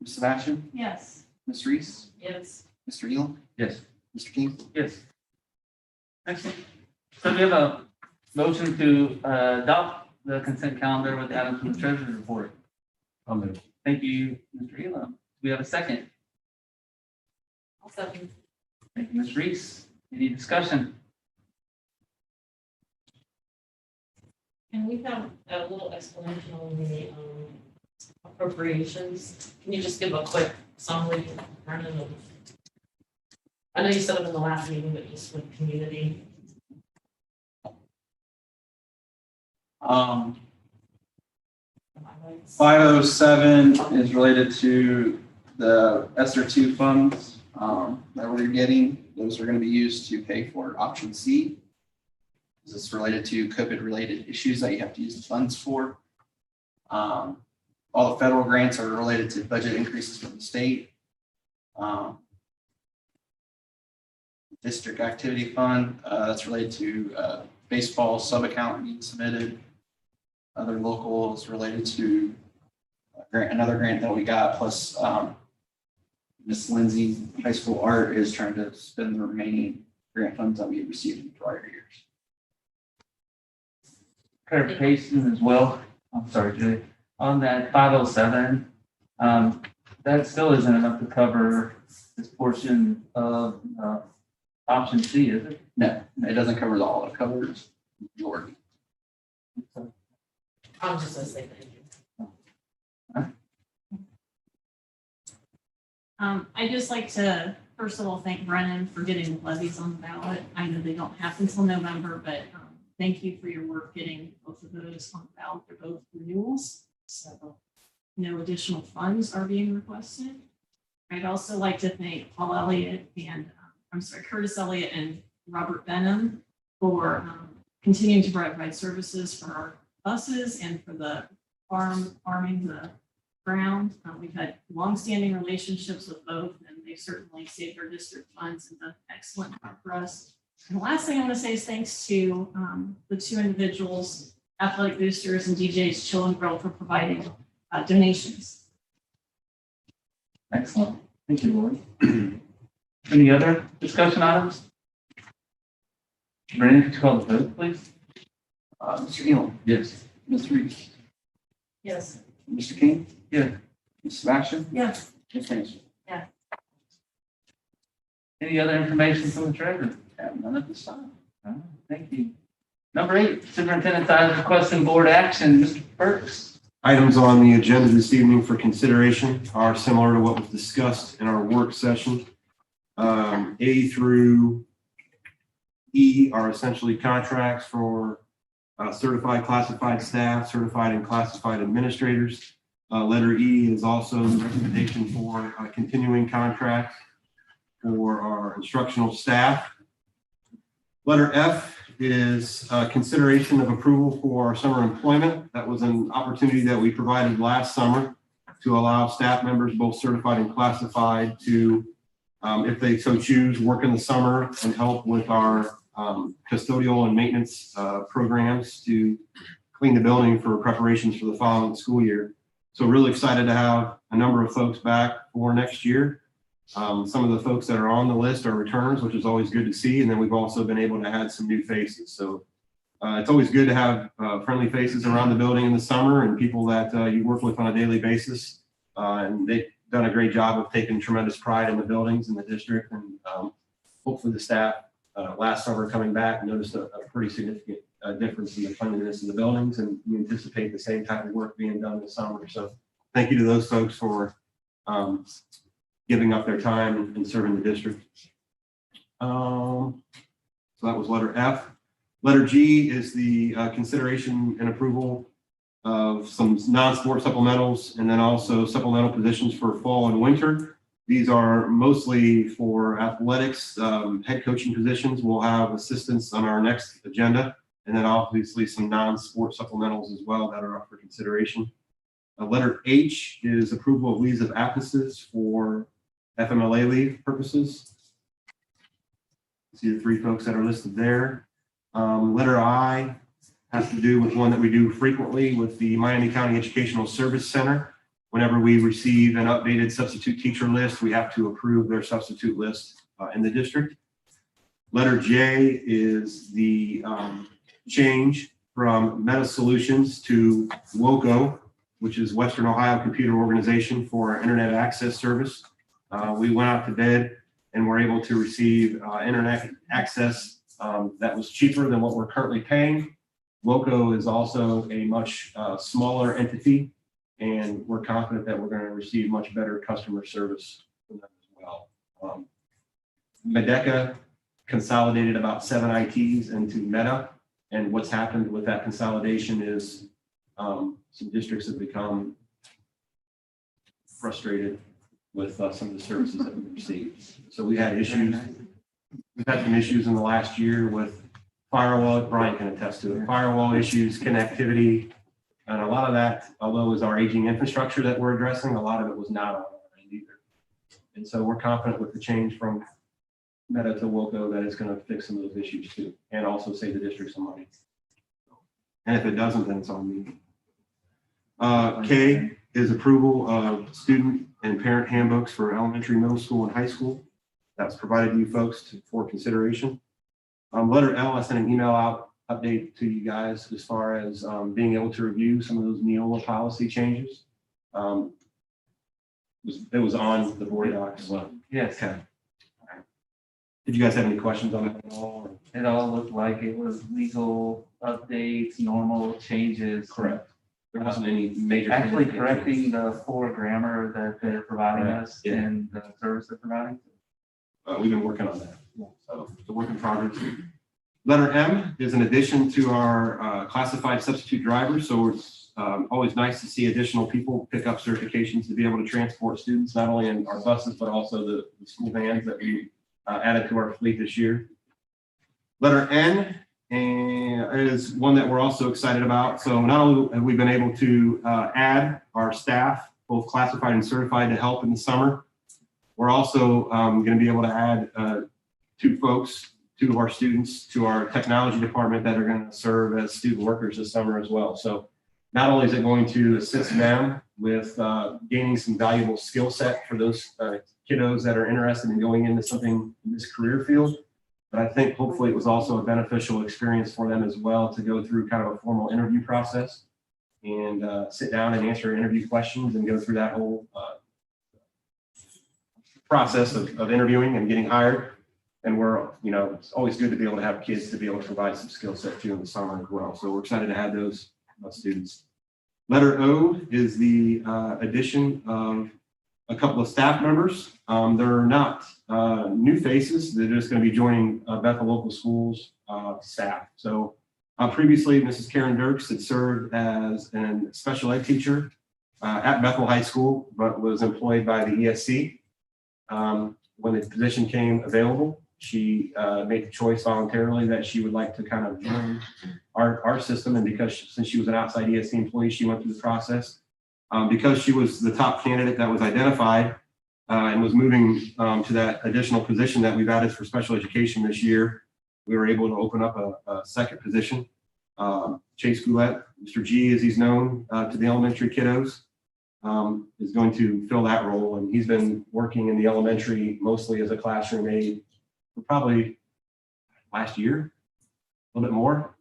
Ms. Sebastian? Yes. Ms. Reese? Yes. Mr. Elam? Yes. Mr. King? Yes. Excellent. So we have a motion to adopt the consent calendar with items from the treasurer's report. I'll move. Thank you, Mr. Elam. We have a second. I'll second. Thank you, Ms. Reese. Any discussion? And we found a little explanation on the appropriations. Can you just give a quick summary, Brendan, of? I know you said it in the last meeting, but just with community. 507 is related to the ESSER 2 funds that we're getting. Those are going to be used to pay for option C. This is related to COVID-related issues that you have to use the funds for. All the federal grants are related to budget increases from the state. District Activity Fund, that's related to baseball sub-account being submitted. Other locals related to another grant that we got, plus Miss Lindsay, high school art, is trying to spend the remaining grant funds that we had received in prior years. Clarification as well. I'm sorry, Julie. On that 507, that still isn't enough to cover this portion of option C, is it? No, it doesn't cover all. It covers the majority. I'm just gonna say thank you. I'd just like to, first of all, thank Brennan for getting the levies on the ballot. I know they don't happen until November, but thank you for your work getting both of those on the ballot. They're both renewals, so no additional funds are being requested. I'd also like to thank Paul Elliott and, Curtis Elliott and Robert Benham for continuing to provide services for our buses and for the farming the ground. We've had longstanding relationships with both, and they certainly saved our district funds and done excellent job for us. And the last thing I want to say is thanks to the 2 individuals, Athletic Boosters and DJ's Chill and Grill, for providing donations. Excellent. Thank you, Lori. Any other discussion items? Brandon, could you call the vote, please? Mr. Elam? Yes. Ms. Reese? Yes. Mr. King? Yeah. Ms. Sebastian? Yes. Ms. Mansfield? Any other information from the treasurer? None at this time. Thank you. Number 8, superintendent's items requesting board action. Mr. Burks. Items on the agenda this evening for consideration are similar to what was discussed in our work session. A through E are essentially contracts for certified classified staff, certified and classified administrators. Letter E is also the recommendation for continuing contracts for our instructional staff. Letter F is consideration of approval for our summer employment. That was an opportunity that we provided last summer to allow staff members, both certified and classified, to, if they so choose, work in the summer and help with our custodial and maintenance programs to clean the building for preparations for the following school year. So really excited to have a number of folks back for next year. Some of the folks that are on the list are returners, which is always good to see. And then we've also been able to add some new faces. So it's always good to have friendly faces around the building in the summer and people that you work with on a daily basis. And they've done a great job of taking tremendous pride in the buildings in the district. And hopefully the staff last summer coming back noticed a pretty significant difference in the cleanliness of the buildings, and we anticipate the same type of work being done this summer. So thank you to those folks for giving up their time and serving the district. So that was letter F. Letter G is the consideration and approval of some non-sport supplementals, and then also supplemental positions for fall and winter. These are mostly for athletics, head coaching positions. We'll have assistants on our next agenda, and then obviously some non-sport supplementals as well that are up for consideration. Letter H is approval of leaves of absences for FMLA leave purposes. See the three folks that are listed there. Letter I has to do with one that we do frequently with the Miami County Educational Service Center. Whenever we receive an updated substitute teacher list, we have to approve their substitute list in the district. Letter J is the change from Meta Solutions to WOCO, which is Western Ohio Computer Organization for our internet access service. We went out to bid and were able to receive internet access that was cheaper than what we're currently paying. WOCO is also a much smaller entity, and we're confident that we're going to receive much better customer service from them as well. Medeka consolidated about 7 ITs into Meta, and what's happened with that consolidation is some districts have become frustrated with some of the services that we received. So we had issues. We've had some issues in the last year with firewall. Brian can attest to it. Firewall issues, connectivity, and a lot of that, although it was our aging infrastructure that we're addressing, a lot of it was not on our end either. And so we're confident with the change from Meta to WOCO that it's going to fix some of those issues too, and also save the district some money. And if it doesn't, then it's on me. K is approval of student and parent handbooks for elementary, middle school, and high school. That's provided to you folks for consideration. Letter L, I sent an email out update to you guys as far as being able to review some of those Neola policy changes. It was on the board docs. Yes. Okay. Did you guys have any questions on that at all? It all looked like it was legal updates, normal changes. Correct. There wasn't any major. Actually correcting the poor grammar that they're providing us and the service they're providing. We've been working on that. So it's a work in progress. Letter M is an addition to our classified substitute drivers. So it's always nice to see additional people pick up certifications to be able to transport students, not only in our buses, but also the school vans that we added to our fleet this year. Letter N is one that we're also excited about. So not only have we been able to add our staff, both classified and certified, to help in the summer, we're also going to be able to add two of our students to our technology department that are going to serve as student workers this summer as well. So not only is it going to assist them with gaining some valuable skill set for those kiddos that are interested in going into something in this career field, but I think hopefully it was also a beneficial experience for them as well to go through kind of a formal interview process and sit down and answer interview questions and go through that whole process of interviewing and getting hired. And we're, it's always good to be able to have kids to be able to provide some skill set too in the summer as well. So we're excited to have those students. Letter O is the addition of a couple of staff members. They're not new faces. They're just going to be joining Bethel Local Schools staff. So previously, Mrs. Karen Dirks had served as a special ed teacher at Bethel High School, but was employed by the ESC. When the position came available, she made the choice voluntarily that she would like to kind of join our system. And since she was an outside ESC employee, she went through the process. Because she was the top candidate that was identified and was moving to that additional position that we've added for special education this year, we were able to open up a second position. Chase Goulet, Mr. G, as he's known to the elementary kiddos, is going to fill that role. And he's been working in the elementary mostly as a classroom aide for probably last year, a little bit more.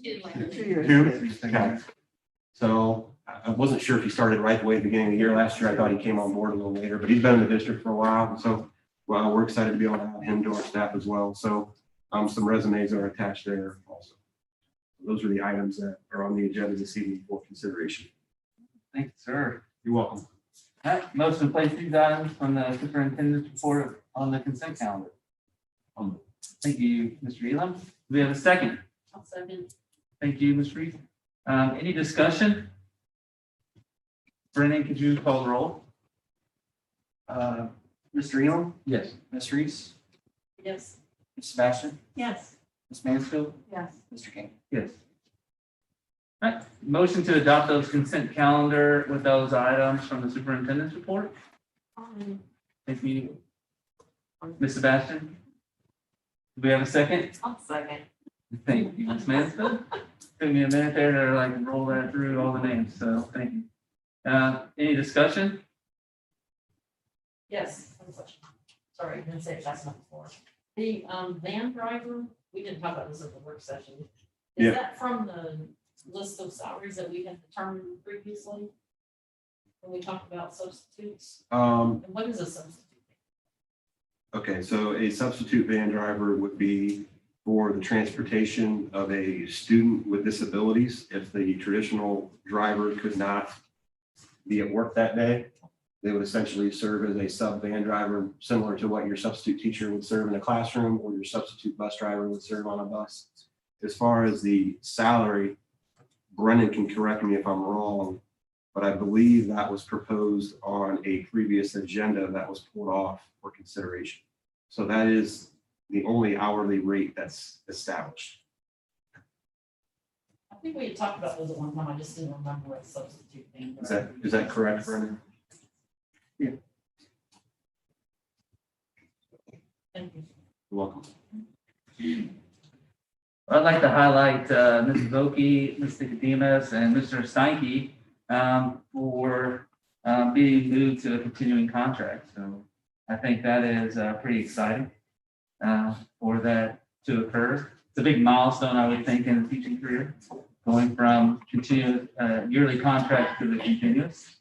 2. Okay. So I wasn't sure if he started right away at the beginning of the year last year. I thought he came on board a little later, but he's been in the district for a while. And so we're excited to be able to have him to our staff as well. So some resumes are attached there also. Those are the items that are on the agenda this evening for consideration. Thank you, sir. You're welcome. All right, motion to place these items from the superintendent's report on the consent calendar. Thank you, Mr. Elam. Do we have a second? I'll second. Thank you, Ms. Reed. Any discussion? Brennan, could you call the roll? Mr. Elam, Yes. Ms. Reese, Yes. Ms. Sebastian, Yes. Ms. Mansfield, Yes. Mr. King. Yes. All right, motion to adopt those consent calendar with those items from the superintendent's report. Thank you, Ms. Sebastian. Do we have a second? I'll second. Thank you, Ms. Mansfield. Took me a minute there to like roll that through all the names, so thank you. Any discussion? Yes. One question. Sorry, I didn't say it fast enough before. The van driver, we didn't talk about this at the work session. Yeah. Is that from the list of salaries that we had determined previously? When we talked about substitutes? And what is a substitute? Okay, so a substitute van driver would be for the transportation of a student with disabilities. If the traditional driver could not be at work that day, they would essentially serve as a sub van driver, similar to what your substitute teacher would serve in a classroom or your substitute bus driver would serve on a bus. As far as the salary, Brennan can correct me if I'm wrong, but I believe that was proposed on a previous agenda that was pulled off for consideration. So that is the only hourly rate that's established. I think we had talked about those at one time. I just didn't remember what substitute van driver. Is that correct, Brennan? Thank you. You're welcome. I'd like to highlight Mrs. Oki, Mr. Nicodemus, and Mr. Steinke for being moved to a continuing contract. So I think that is pretty exciting for that to occur. It's a big milestone, I would think, in the teaching career, going from continuous yearly contract to the continuous.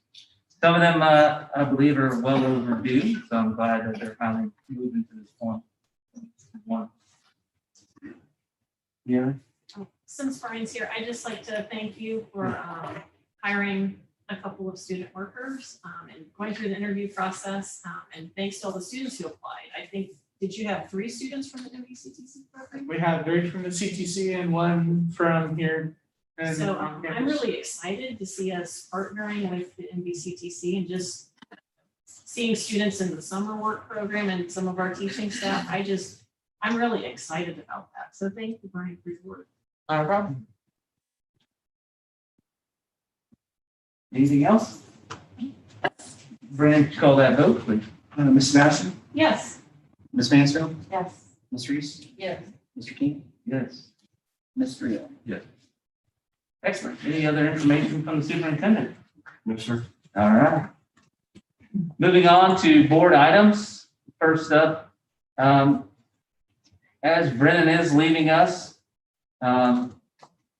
Some of them, I believe, are well overdue, so I'm glad that they're finally moving to this point. Yeah. Since Brian's here, I'd just like to thank you for hiring a couple of student workers and going through the interview process. And thanks to all the students who applied. I think, did you have 3 students from the MBCTC program? We have 3 from the CTC and 1 from here. And So on I'm campus. really excited to see us partnering with the MBCTC and just seeing students in the summer work program and some of our teaching staff. I'm really excited about that. So thank you, Brian, for your work. Not a problem. Anything else? Brandon, could you call that vote, please? Ms. Sebastian, Yes. Ms. Mansfield, Yes. Ms. Reese, Yes. Mr. King, Yes. Mr. Elam. Excellent. Any other information from the superintendent? No, sir. All right. Moving on to board items. First up, as Brennan is leaving us,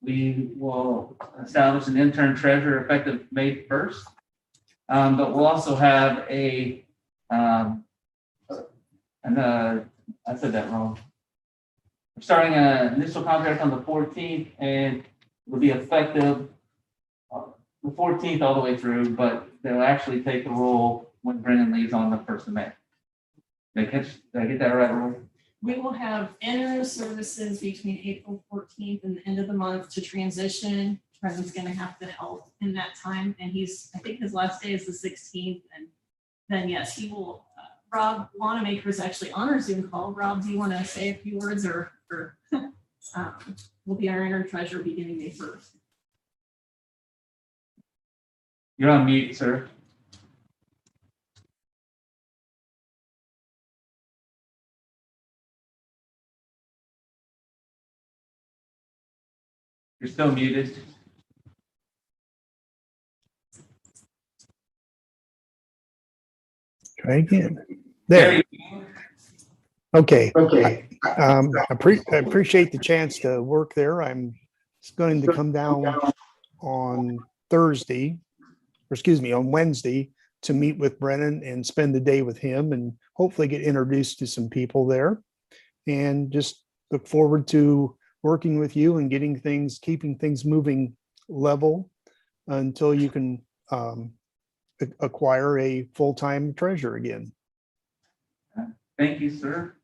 we will establish an intern treasurer effective May 1st. But we'll also have I said that wrong. We're starting an initial contract on the 14th and it'll be effective the 14th all the way through, but they'll actually take the role when Brennan leaves on the 1st of May. Did I get that right, Roy? We will have interim services between April 14th and the end of the month to transition. Brendan's going to have to help in that time. And I think his last day is the 16th. And then, yes, he will. Rob Wanamaker is actually on our Zoom call. Rob, do you want to say a few words or we'll be our interim treasurer beginning May 1st? You're on mute, sir. You're still muted. Try again. There There. you go. Okay. Okay. I appreciate the chance to work there. I'm going to come down on Thursday, or excuse me, on Wednesday to meet with Brennan and spend the day with him and hopefully get introduced to some people there. And just look forward to working with you and getting things, keeping things moving level until you can acquire a full-time treasurer again. Thank you, sir.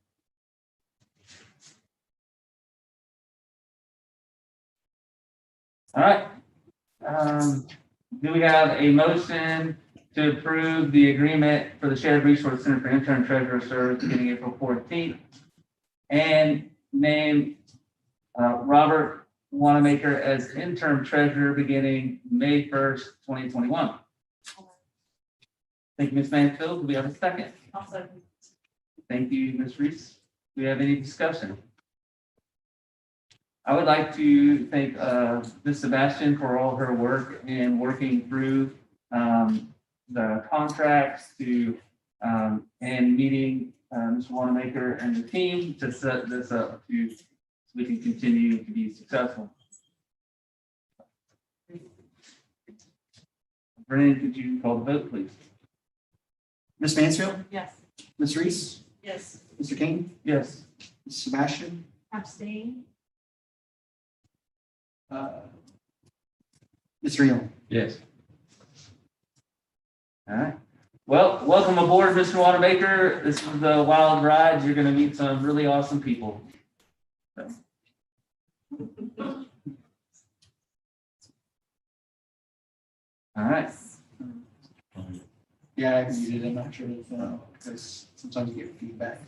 All right. Do we have a motion to approve the agreement for the Shared Resource Center for intern treasurer service beginning April 14th and name Robert Wanamaker as interim treasurer beginning May 1st, 2021? Thank you, Ms. Mansfield. Do we have a second? I'll second. Thank you, Ms. Reese. Do we have any discussion? I would like to thank Ms. Sebastian for all her work in working through the contracts and meeting Mr. Wanamaker and the team to set this up so we can continue to be successful. Brennan, could you call the vote, please? Ms. Mansfield, Yes. Ms. Reese, Yes. Mr. King, Yes. Ms. Sebastian, Abstain. Mr. Young. Yes. All right. Well, welcome aboard, Mr. Wanamaker. This is the wild ride. You're going to meet some really awesome people. So. All right. Yeah, I muted him after because sometimes you get feedback.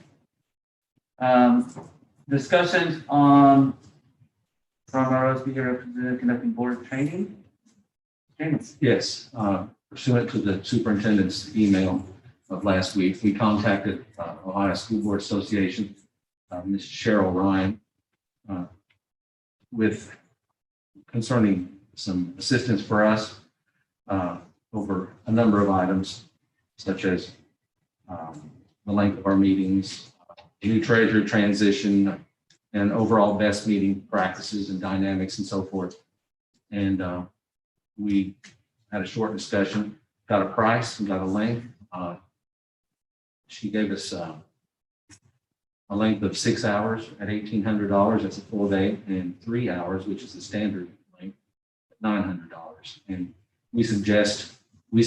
Discussions on from our OSB representative conducting board training. James. Yes, pursuant to the superintendent's email of last week, we contacted Ohio School Board Association, Ms. Cheryl Ryan, with concerning some assistance for us over a number of items, such as the length of our meetings, new treasurer transition, and overall best meeting practices and dynamics and so forth. And we had a short discussion, got a price, and got a length. She gave us a length of 6 hours at $1,800. That's a full day, and 3 hours, which is the standard length, at $900. And we suggest the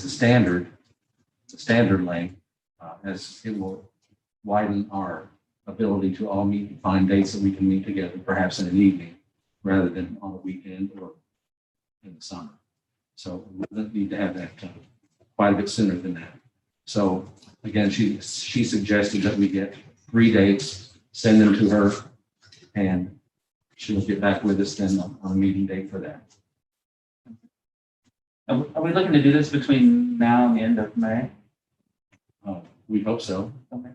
standard length as it will widen our ability to all meet and find dates that we can meet together, perhaps in an evening rather than on a weekend or in the summer. So we need to have that quite a bit sooner than that. So again, she suggested that we get 3 dates, send them to her, and she'll get back with us then on a meeting date for that. Are we looking to do this between now and the end of May? We hope so. Okay.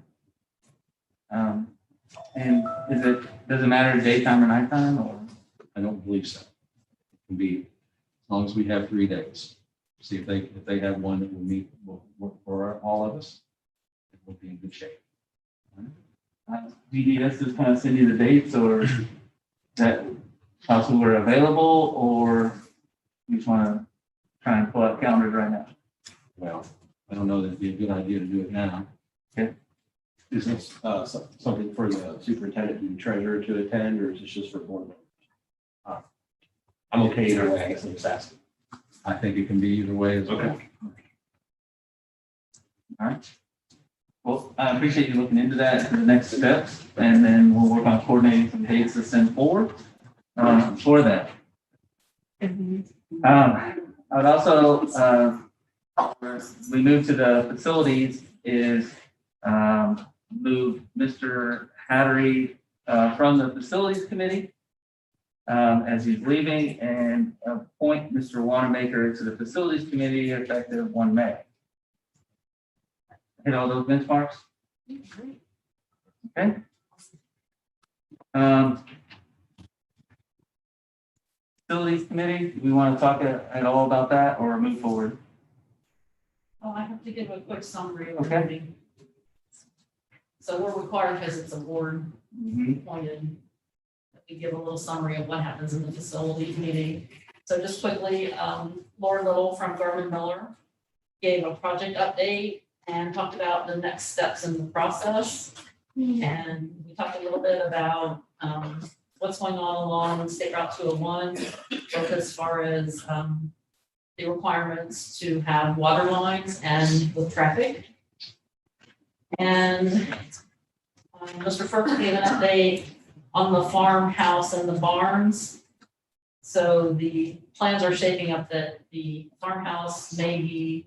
And does it matter daytime or nighttime or? I don't believe so. It can be, as long as we have 3 days. See if they have one that will work for all of us, we'll be in good shape. Do you need us to kind of send you the dates or that possibly we're available, or you just want to try and pull out calendars right now? Well, I don't know that it'd be a good idea to do it now. Okay. Is this something for the superintendent and treasurer to attend, or is this just for board members? I'm okay either way, I guess I'm just asking. I think it can be either way as well. Okay. All right. Well, I appreciate you looking into that for the next steps, and then we'll work on coordinating some dates to send forward for that. I would also, we move to the facilities is move Mr. Hattery from the facilities committee as he's leaving, and appoint Mr. Wanamaker to the Facilities Committee effective 1 May. Hit all those benchmarks? Okay. Facilities Committee, do we want to talk at all about that or move forward? Oh, I have to give a quick summary of the Okay. meeting. So we're required, because it's a board appointed, that we give a little summary of what happens in the facilities meeting. So just quickly, Laura Little from Garvin Miller gave a project update and talked about the next steps in the process. And we talked a little bit about what's going on along State Route 201, both as far as the requirements to have water lines and with traffic. And Mr. Ferguson gave an update on the farmhouse and the barns. So the plans are shaping up that the farmhouse may be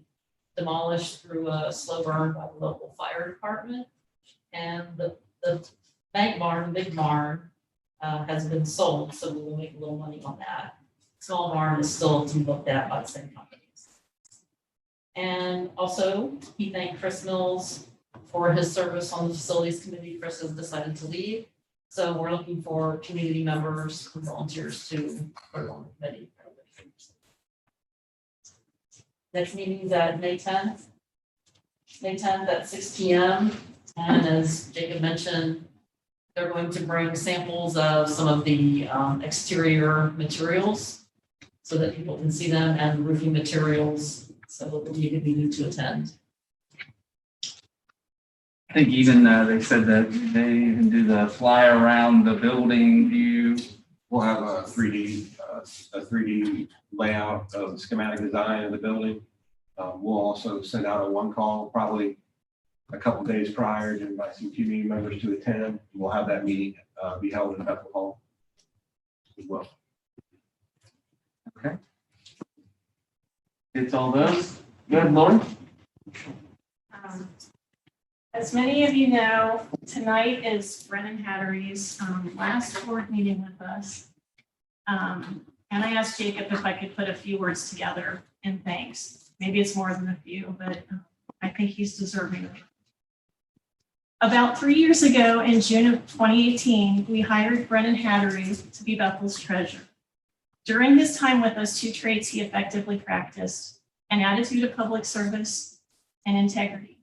demolished through a slow burn by the local fire department. And the bank barn, big barn, has been sold, so we will make a little money on that. Small barn is still to be looked at by the same companies. And also, he thanked Chris Mills for his service on the facilities committee. Chris has decided to leave, so we're looking for community members and volunteers to put on the committee. Next meeting is at May 10th. May 10th at 6 p.m. And as Jacob mentioned, they're going to bring samples of some of the exterior materials so that people can see them, and roofing materials, so you can be new to attend. I think even they said that they even do the fly around the building view. We'll have a 3D layout of the schematic design of the building. We'll also send out a one-call probably a couple days prior to invite some community members to attend. We'll have that meeting be held in Bethel Hall as well. Okay. It's all those. Go ahead, Lori. As many of you know, tonight is Brennan Hattery's last board meeting with us. And I asked Jacob if I could put a few words together in thanks. Maybe it's more than a few, but I think he's deserving of it. About 3 years ago, in June of 2018, we hired Brennan Hattery to be Bethel's treasurer. During his time with us, two traits he effectively practiced: an attitude of public service and integrity.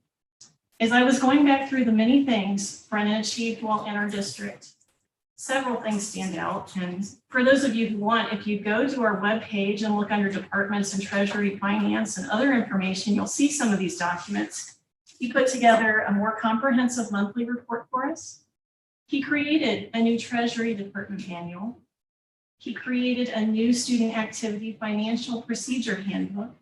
As I was going back through the many things Brennan achieved while in our district, several things stand out. And for those of you who want, if you go to our webpage and look under departments and treasury, finance, and other information, you'll see some of these documents. He put together a more comprehensive monthly report for us. He created a new treasury department manual. He created a new student activity financial procedure handbook.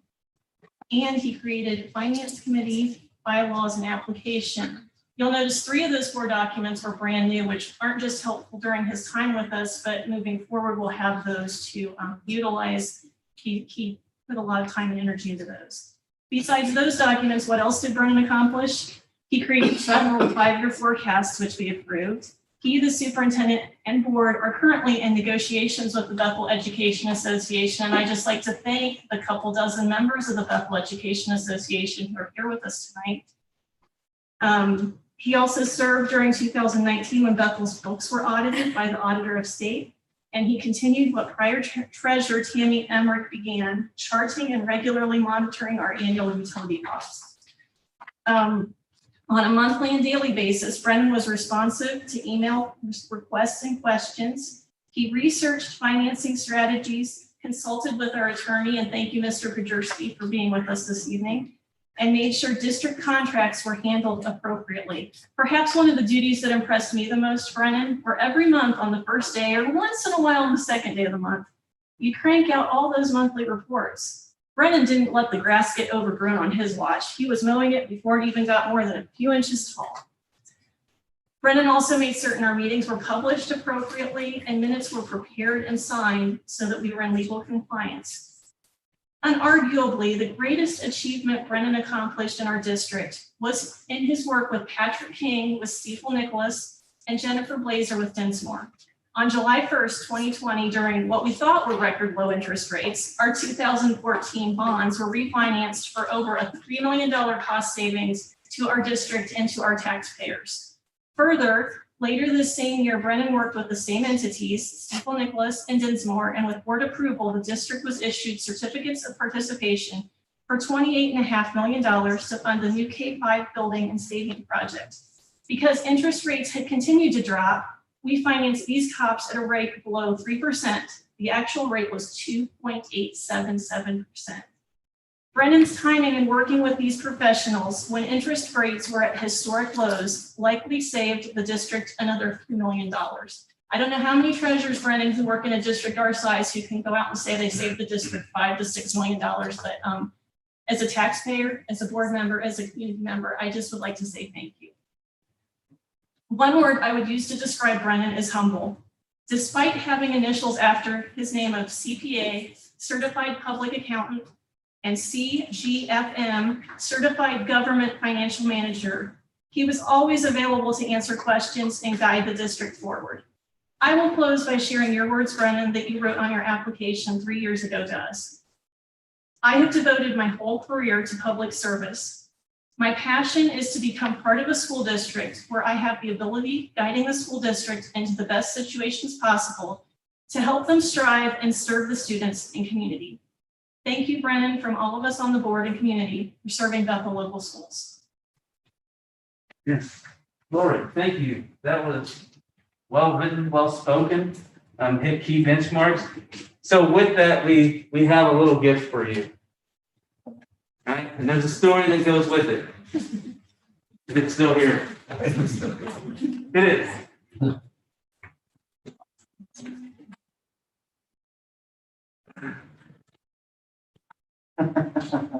And he created finance committee bylaws and application. You'll notice 3 of those 4 documents were brand new, which aren't just helpful during his time with us, but moving forward, we'll have those to utilize. He put a lot of time and energy into those. Besides those documents, what else did Brennan accomplish? He created several 5-year forecasts, which we approved. He, the superintendent, and board are currently in negotiations with the Bethel Education Association, and I'd just like to thank the couple dozen members of the Bethel Education Association who are here with us tonight. He also served during 2019 when Bethel's books were audited by the Auditor of State, and he continued what prior treasurer Tammy Emmerich began, charting and regularly monitoring our annual utility costs. On a monthly and daily basis, Brennan was responsive to email requests and questions. He researched financing strategies, consulted with our attorney, and thank you, Mr. Pajurski, for being with us this evening, and made sure district contracts were handled appropriately. Perhaps one of the duties that impressed me the most, Brennan, were every month on the first day, or once in a while on the second day of the month, you crank out all those monthly reports. Brennan didn't let the grass get overgrown on his watch. He was mowing it before it even got more than a few inches tall. Brennan also made certain our meetings were published appropriately and minutes were prepared and signed so that we were in legal compliance. Unarguably, the greatest achievement Brennan accomplished in our district was in his work with Patrick King, with Steeple Nicholas, and Jennifer Blazer with Dinsmore On July 1st, 2020, during what we thought were record low interest rates, our 2014 bonds were refinanced for over a $3 million cost savings to our district and to our taxpayers. Further, later this same year, Brennan worked with the same entities, Steeple Nicholas and Dinsmore, and with board approval, the district was issued certificates of participation for $28.5 million to fund the new K-5 building and stadium project. Because interest rates had continued to drop, we financed these COPs at a rate below 3%. The actual rate was 2.877%. Brennan's timing in working with these professionals when interest rates were at historic lows likely saved the district another $2 million. I don't know how many treasurers, Brennan, who work in a district our size who can go out and say they saved the district $5 to $6 million, but as a taxpayer, as a board member, as a community member, I just would like to say thank you. One word I would use to describe Brennan is humble. Despite having initials after his name of CPA, Certified Public Accountant, and CGFM, Certified Government Financial Manager, he was always available to answer questions and guide the district forward. I will close by sharing your words, Brennan, that you wrote on your application 3 years ago to us. I have devoted my whole career to public service. My passion is to become part of a school district where I have the ability guiding the school district into the best situations possible to help them strive and serve the students and community. Thank you, Brennan, from all of us on the board and community for serving Bethel local schools. Yes, Lori, thank you. That was well written, well spoken, hit key benchmarks. So with that, we have a little gift for you. All right, and there's a story that goes with it. If it's still here. It is.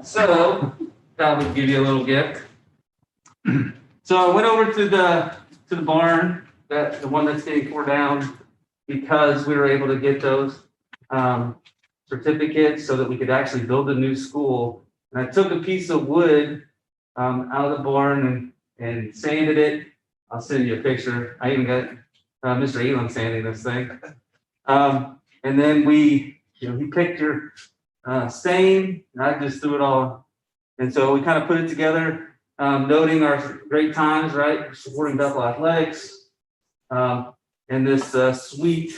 So that would give you a little gift. So I went over to the barn, the one that's getting torn down, because we were able to get those certificates so that we could actually build a new school. And I took a piece of wood out of the barn and sanded it. I'll send you a picture. I even got Mr. Elam sanding this thing. And then he picked your stain, and I just threw it all. And so we kind of put it together, noting our great times, right? Supporting Bethel athletics, and this sweet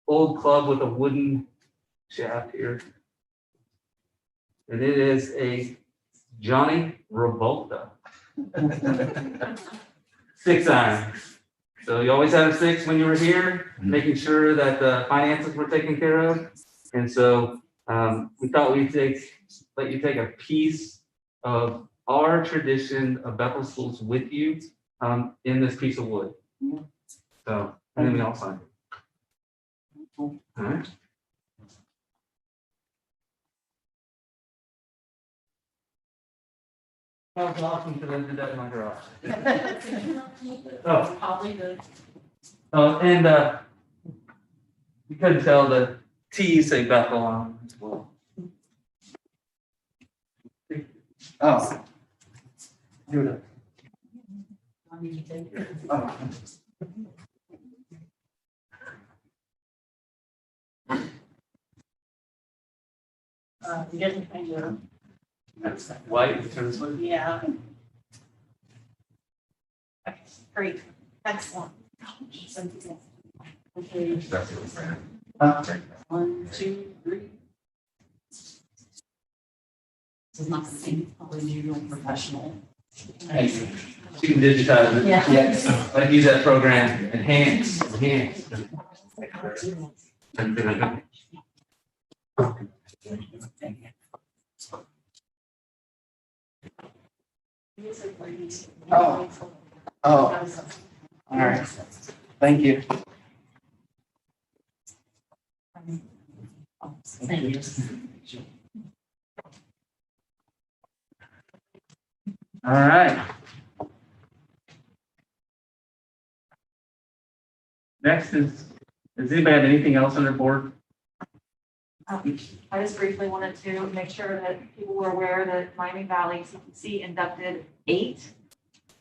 old club with a wooden shaft here. And it is a Johnny Revolta 6-iron. So you always had a 6 when you were here, making sure that the finances were taken care of. And so we thought we'd let you take a piece of our tradition of Bethel schools with you in this piece of wood. So, and then we all sign it. All right. That was awesome because I did that in my garage. Oh. Probably the. Oh, and you couldn't tell the T say Bethel on it as well. Oh. Do it. I need to take it. Oh. You get kind of. That's white. Turns blue. Yeah. Okay, great, excellent. Okay. 1, 2, 3. This is not the same, probably usual professional. Thank you. You can digitize it. Yeah. Yes. I use that program. Enhance. Oh. Oh. All right. Thank you. Thank you. All right. Next does anybody have anything else on their board? I just briefly wanted to make sure that people were aware that Miami Valley CPC inducted 8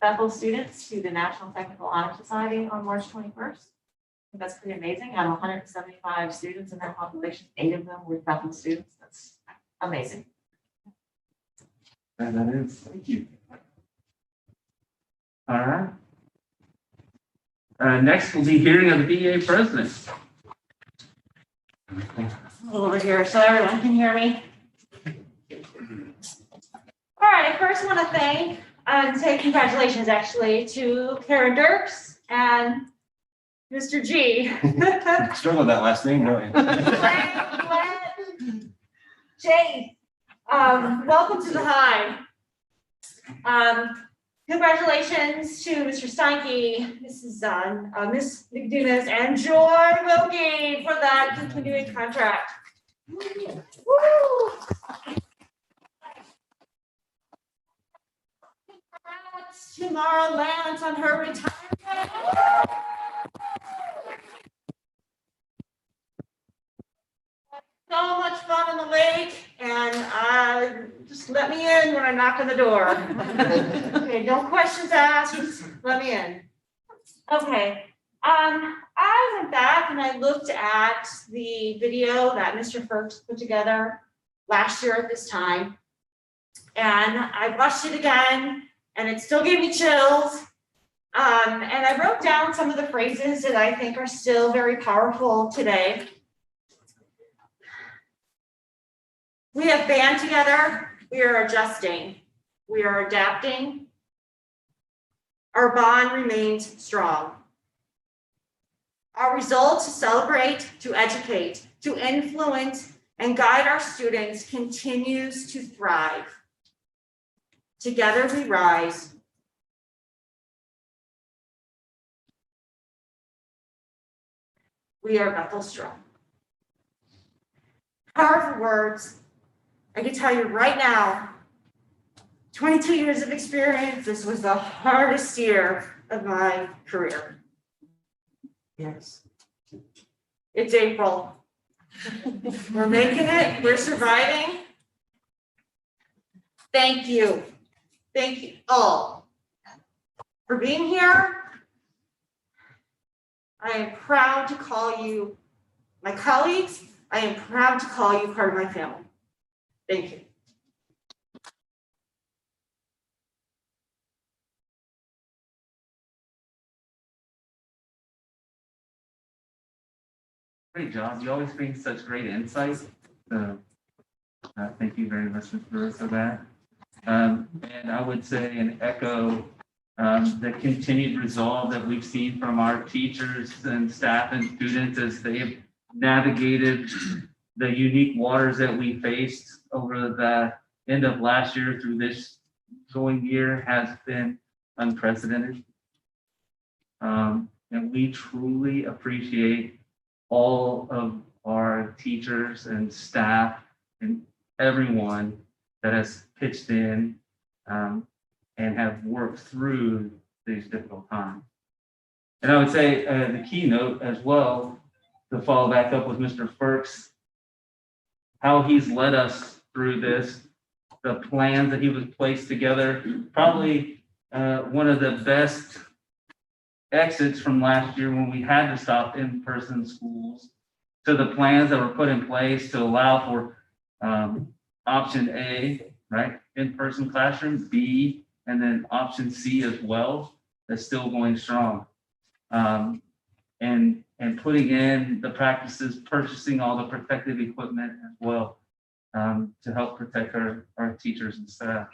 Bethel students to the National Technical Honor Society on March 21st. That's pretty amazing. Out of 175 students in that population, 8 of them were Bethel students. That's amazing. That is, thank you. All right. Next will be hearing of the BEA president. Over here so everyone can hear me. All right, I first want to thank and say congratulations actually to Karen Dirks and Mr. G. Struggle with that last name, don't you? Jay, welcome to the Hive. Congratulations to Mr. Steinke, Mrs. Miss McDumas, and Joy Wilkie for that continuing contract. Woo! Congrats to Mara Lance on her retirement. So much fun in the lake, and just let me in when I knock on the door. Okay, no questions asked, just let me in. Okay, I went back and I looked at the video that Mr. Firks put together last year at this time, and I watched it again, and it still gave me chills. And I wrote down some of the phrases that I think are still very powerful today. We have band together, we are adjusting, we are adapting. Our bond remains strong. Our resolve to celebrate, to educate, to influence, and guide our students continues to thrive. Together we rise. We are Bethel strong. Powerful words. I can tell you right now, 22 years of experience, this was the hardest year of my career. Yes. It's April. We're making it, we're surviving. Thank you. Thank you all for being here. I am proud to call you my colleagues. I am proud to call you part of my family. Thank you. Great job. You always bring such great insight. So thank you very much, Mr. Lewis, for that. And I would say and echo the continued resolve that we've seen from our teachers and staff and students as they've navigated the unique waters that we faced over the end of last year through this going year has been unprecedented. And we truly appreciate all of our teachers and staff and everyone that has pitched in and have worked through these difficult times. And I would say the keynote as well, to follow back up with Mr. Firks, how he's led us through this, the plans that he was placed together, probably one of the best exits from last year when we had to stop in-person schools, to the plans that were put in place to allow for option A, right, in-person classroom, B, and then option C as well, that's still going strong. And putting in the practices, purchasing all the protective equipment as well to help protect our teachers and staff.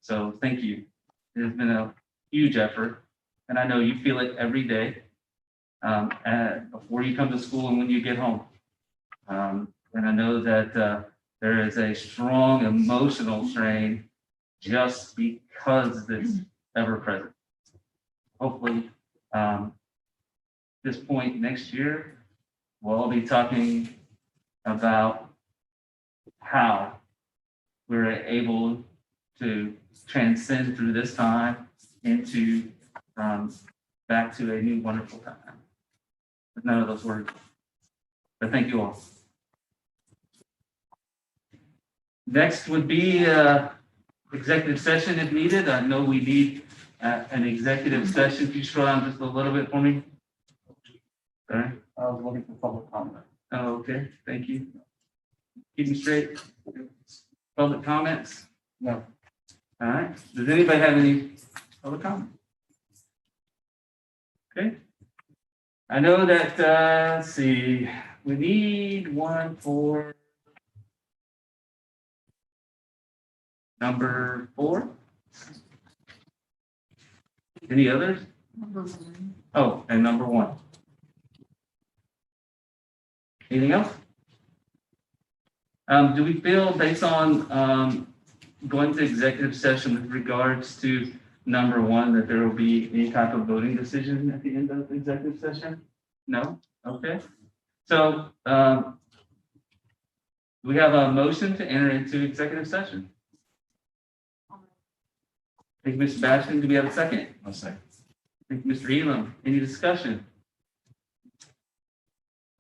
So thank you. It has been a huge effort, and I know you feel it every day before you come to school and when you get home. And I know that there is a strong emotional strain just because it's ever present. Hopefully, this point next year, we'll all be talking about how we're able to transcend through this time into back to a new wonderful time. With none of those words, but thank you all. Next would be executive session if needed. I know we need an executive session. If you scroll down just a little bit for me. Sorry. I was looking for public comment. Oh, okay, thank you. Keep me straight. Public comments? No. All right, does anybody have any public comment? Okay. I know that, let's see, we need one for number 4. Any others? Oh, and number 1. Anything else? Do we feel based on going to executive session with regards to number 1 that there will be any type of voting decision at the end of the executive session? No? Okay. So we have a motion to enter into executive session. Thank you, Mr. Bastion. Do we have a second? I'll say. Thank you, Mr. Elam. Any discussion?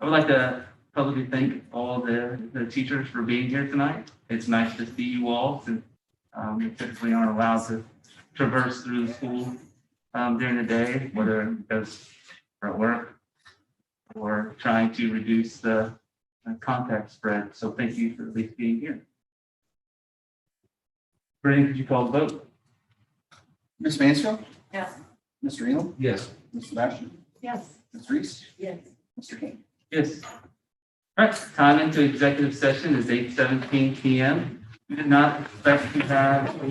I would like to publicly thank all the teachers for being here tonight. It's nice to see you all since we typically aren't allowed to traverse through the school during the day, whether because we're at work or trying to reduce the contact spread. So thank you for at least being here. Brennan, could you call the vote? Ms. Mansfield? Yes. Mr. Elam? Yes. Mr. Bastian? Yes. Ms. Reese? Yes. Mr. King? Yes. All right, time into executive session is 8:17 p.m. We did not expect to have a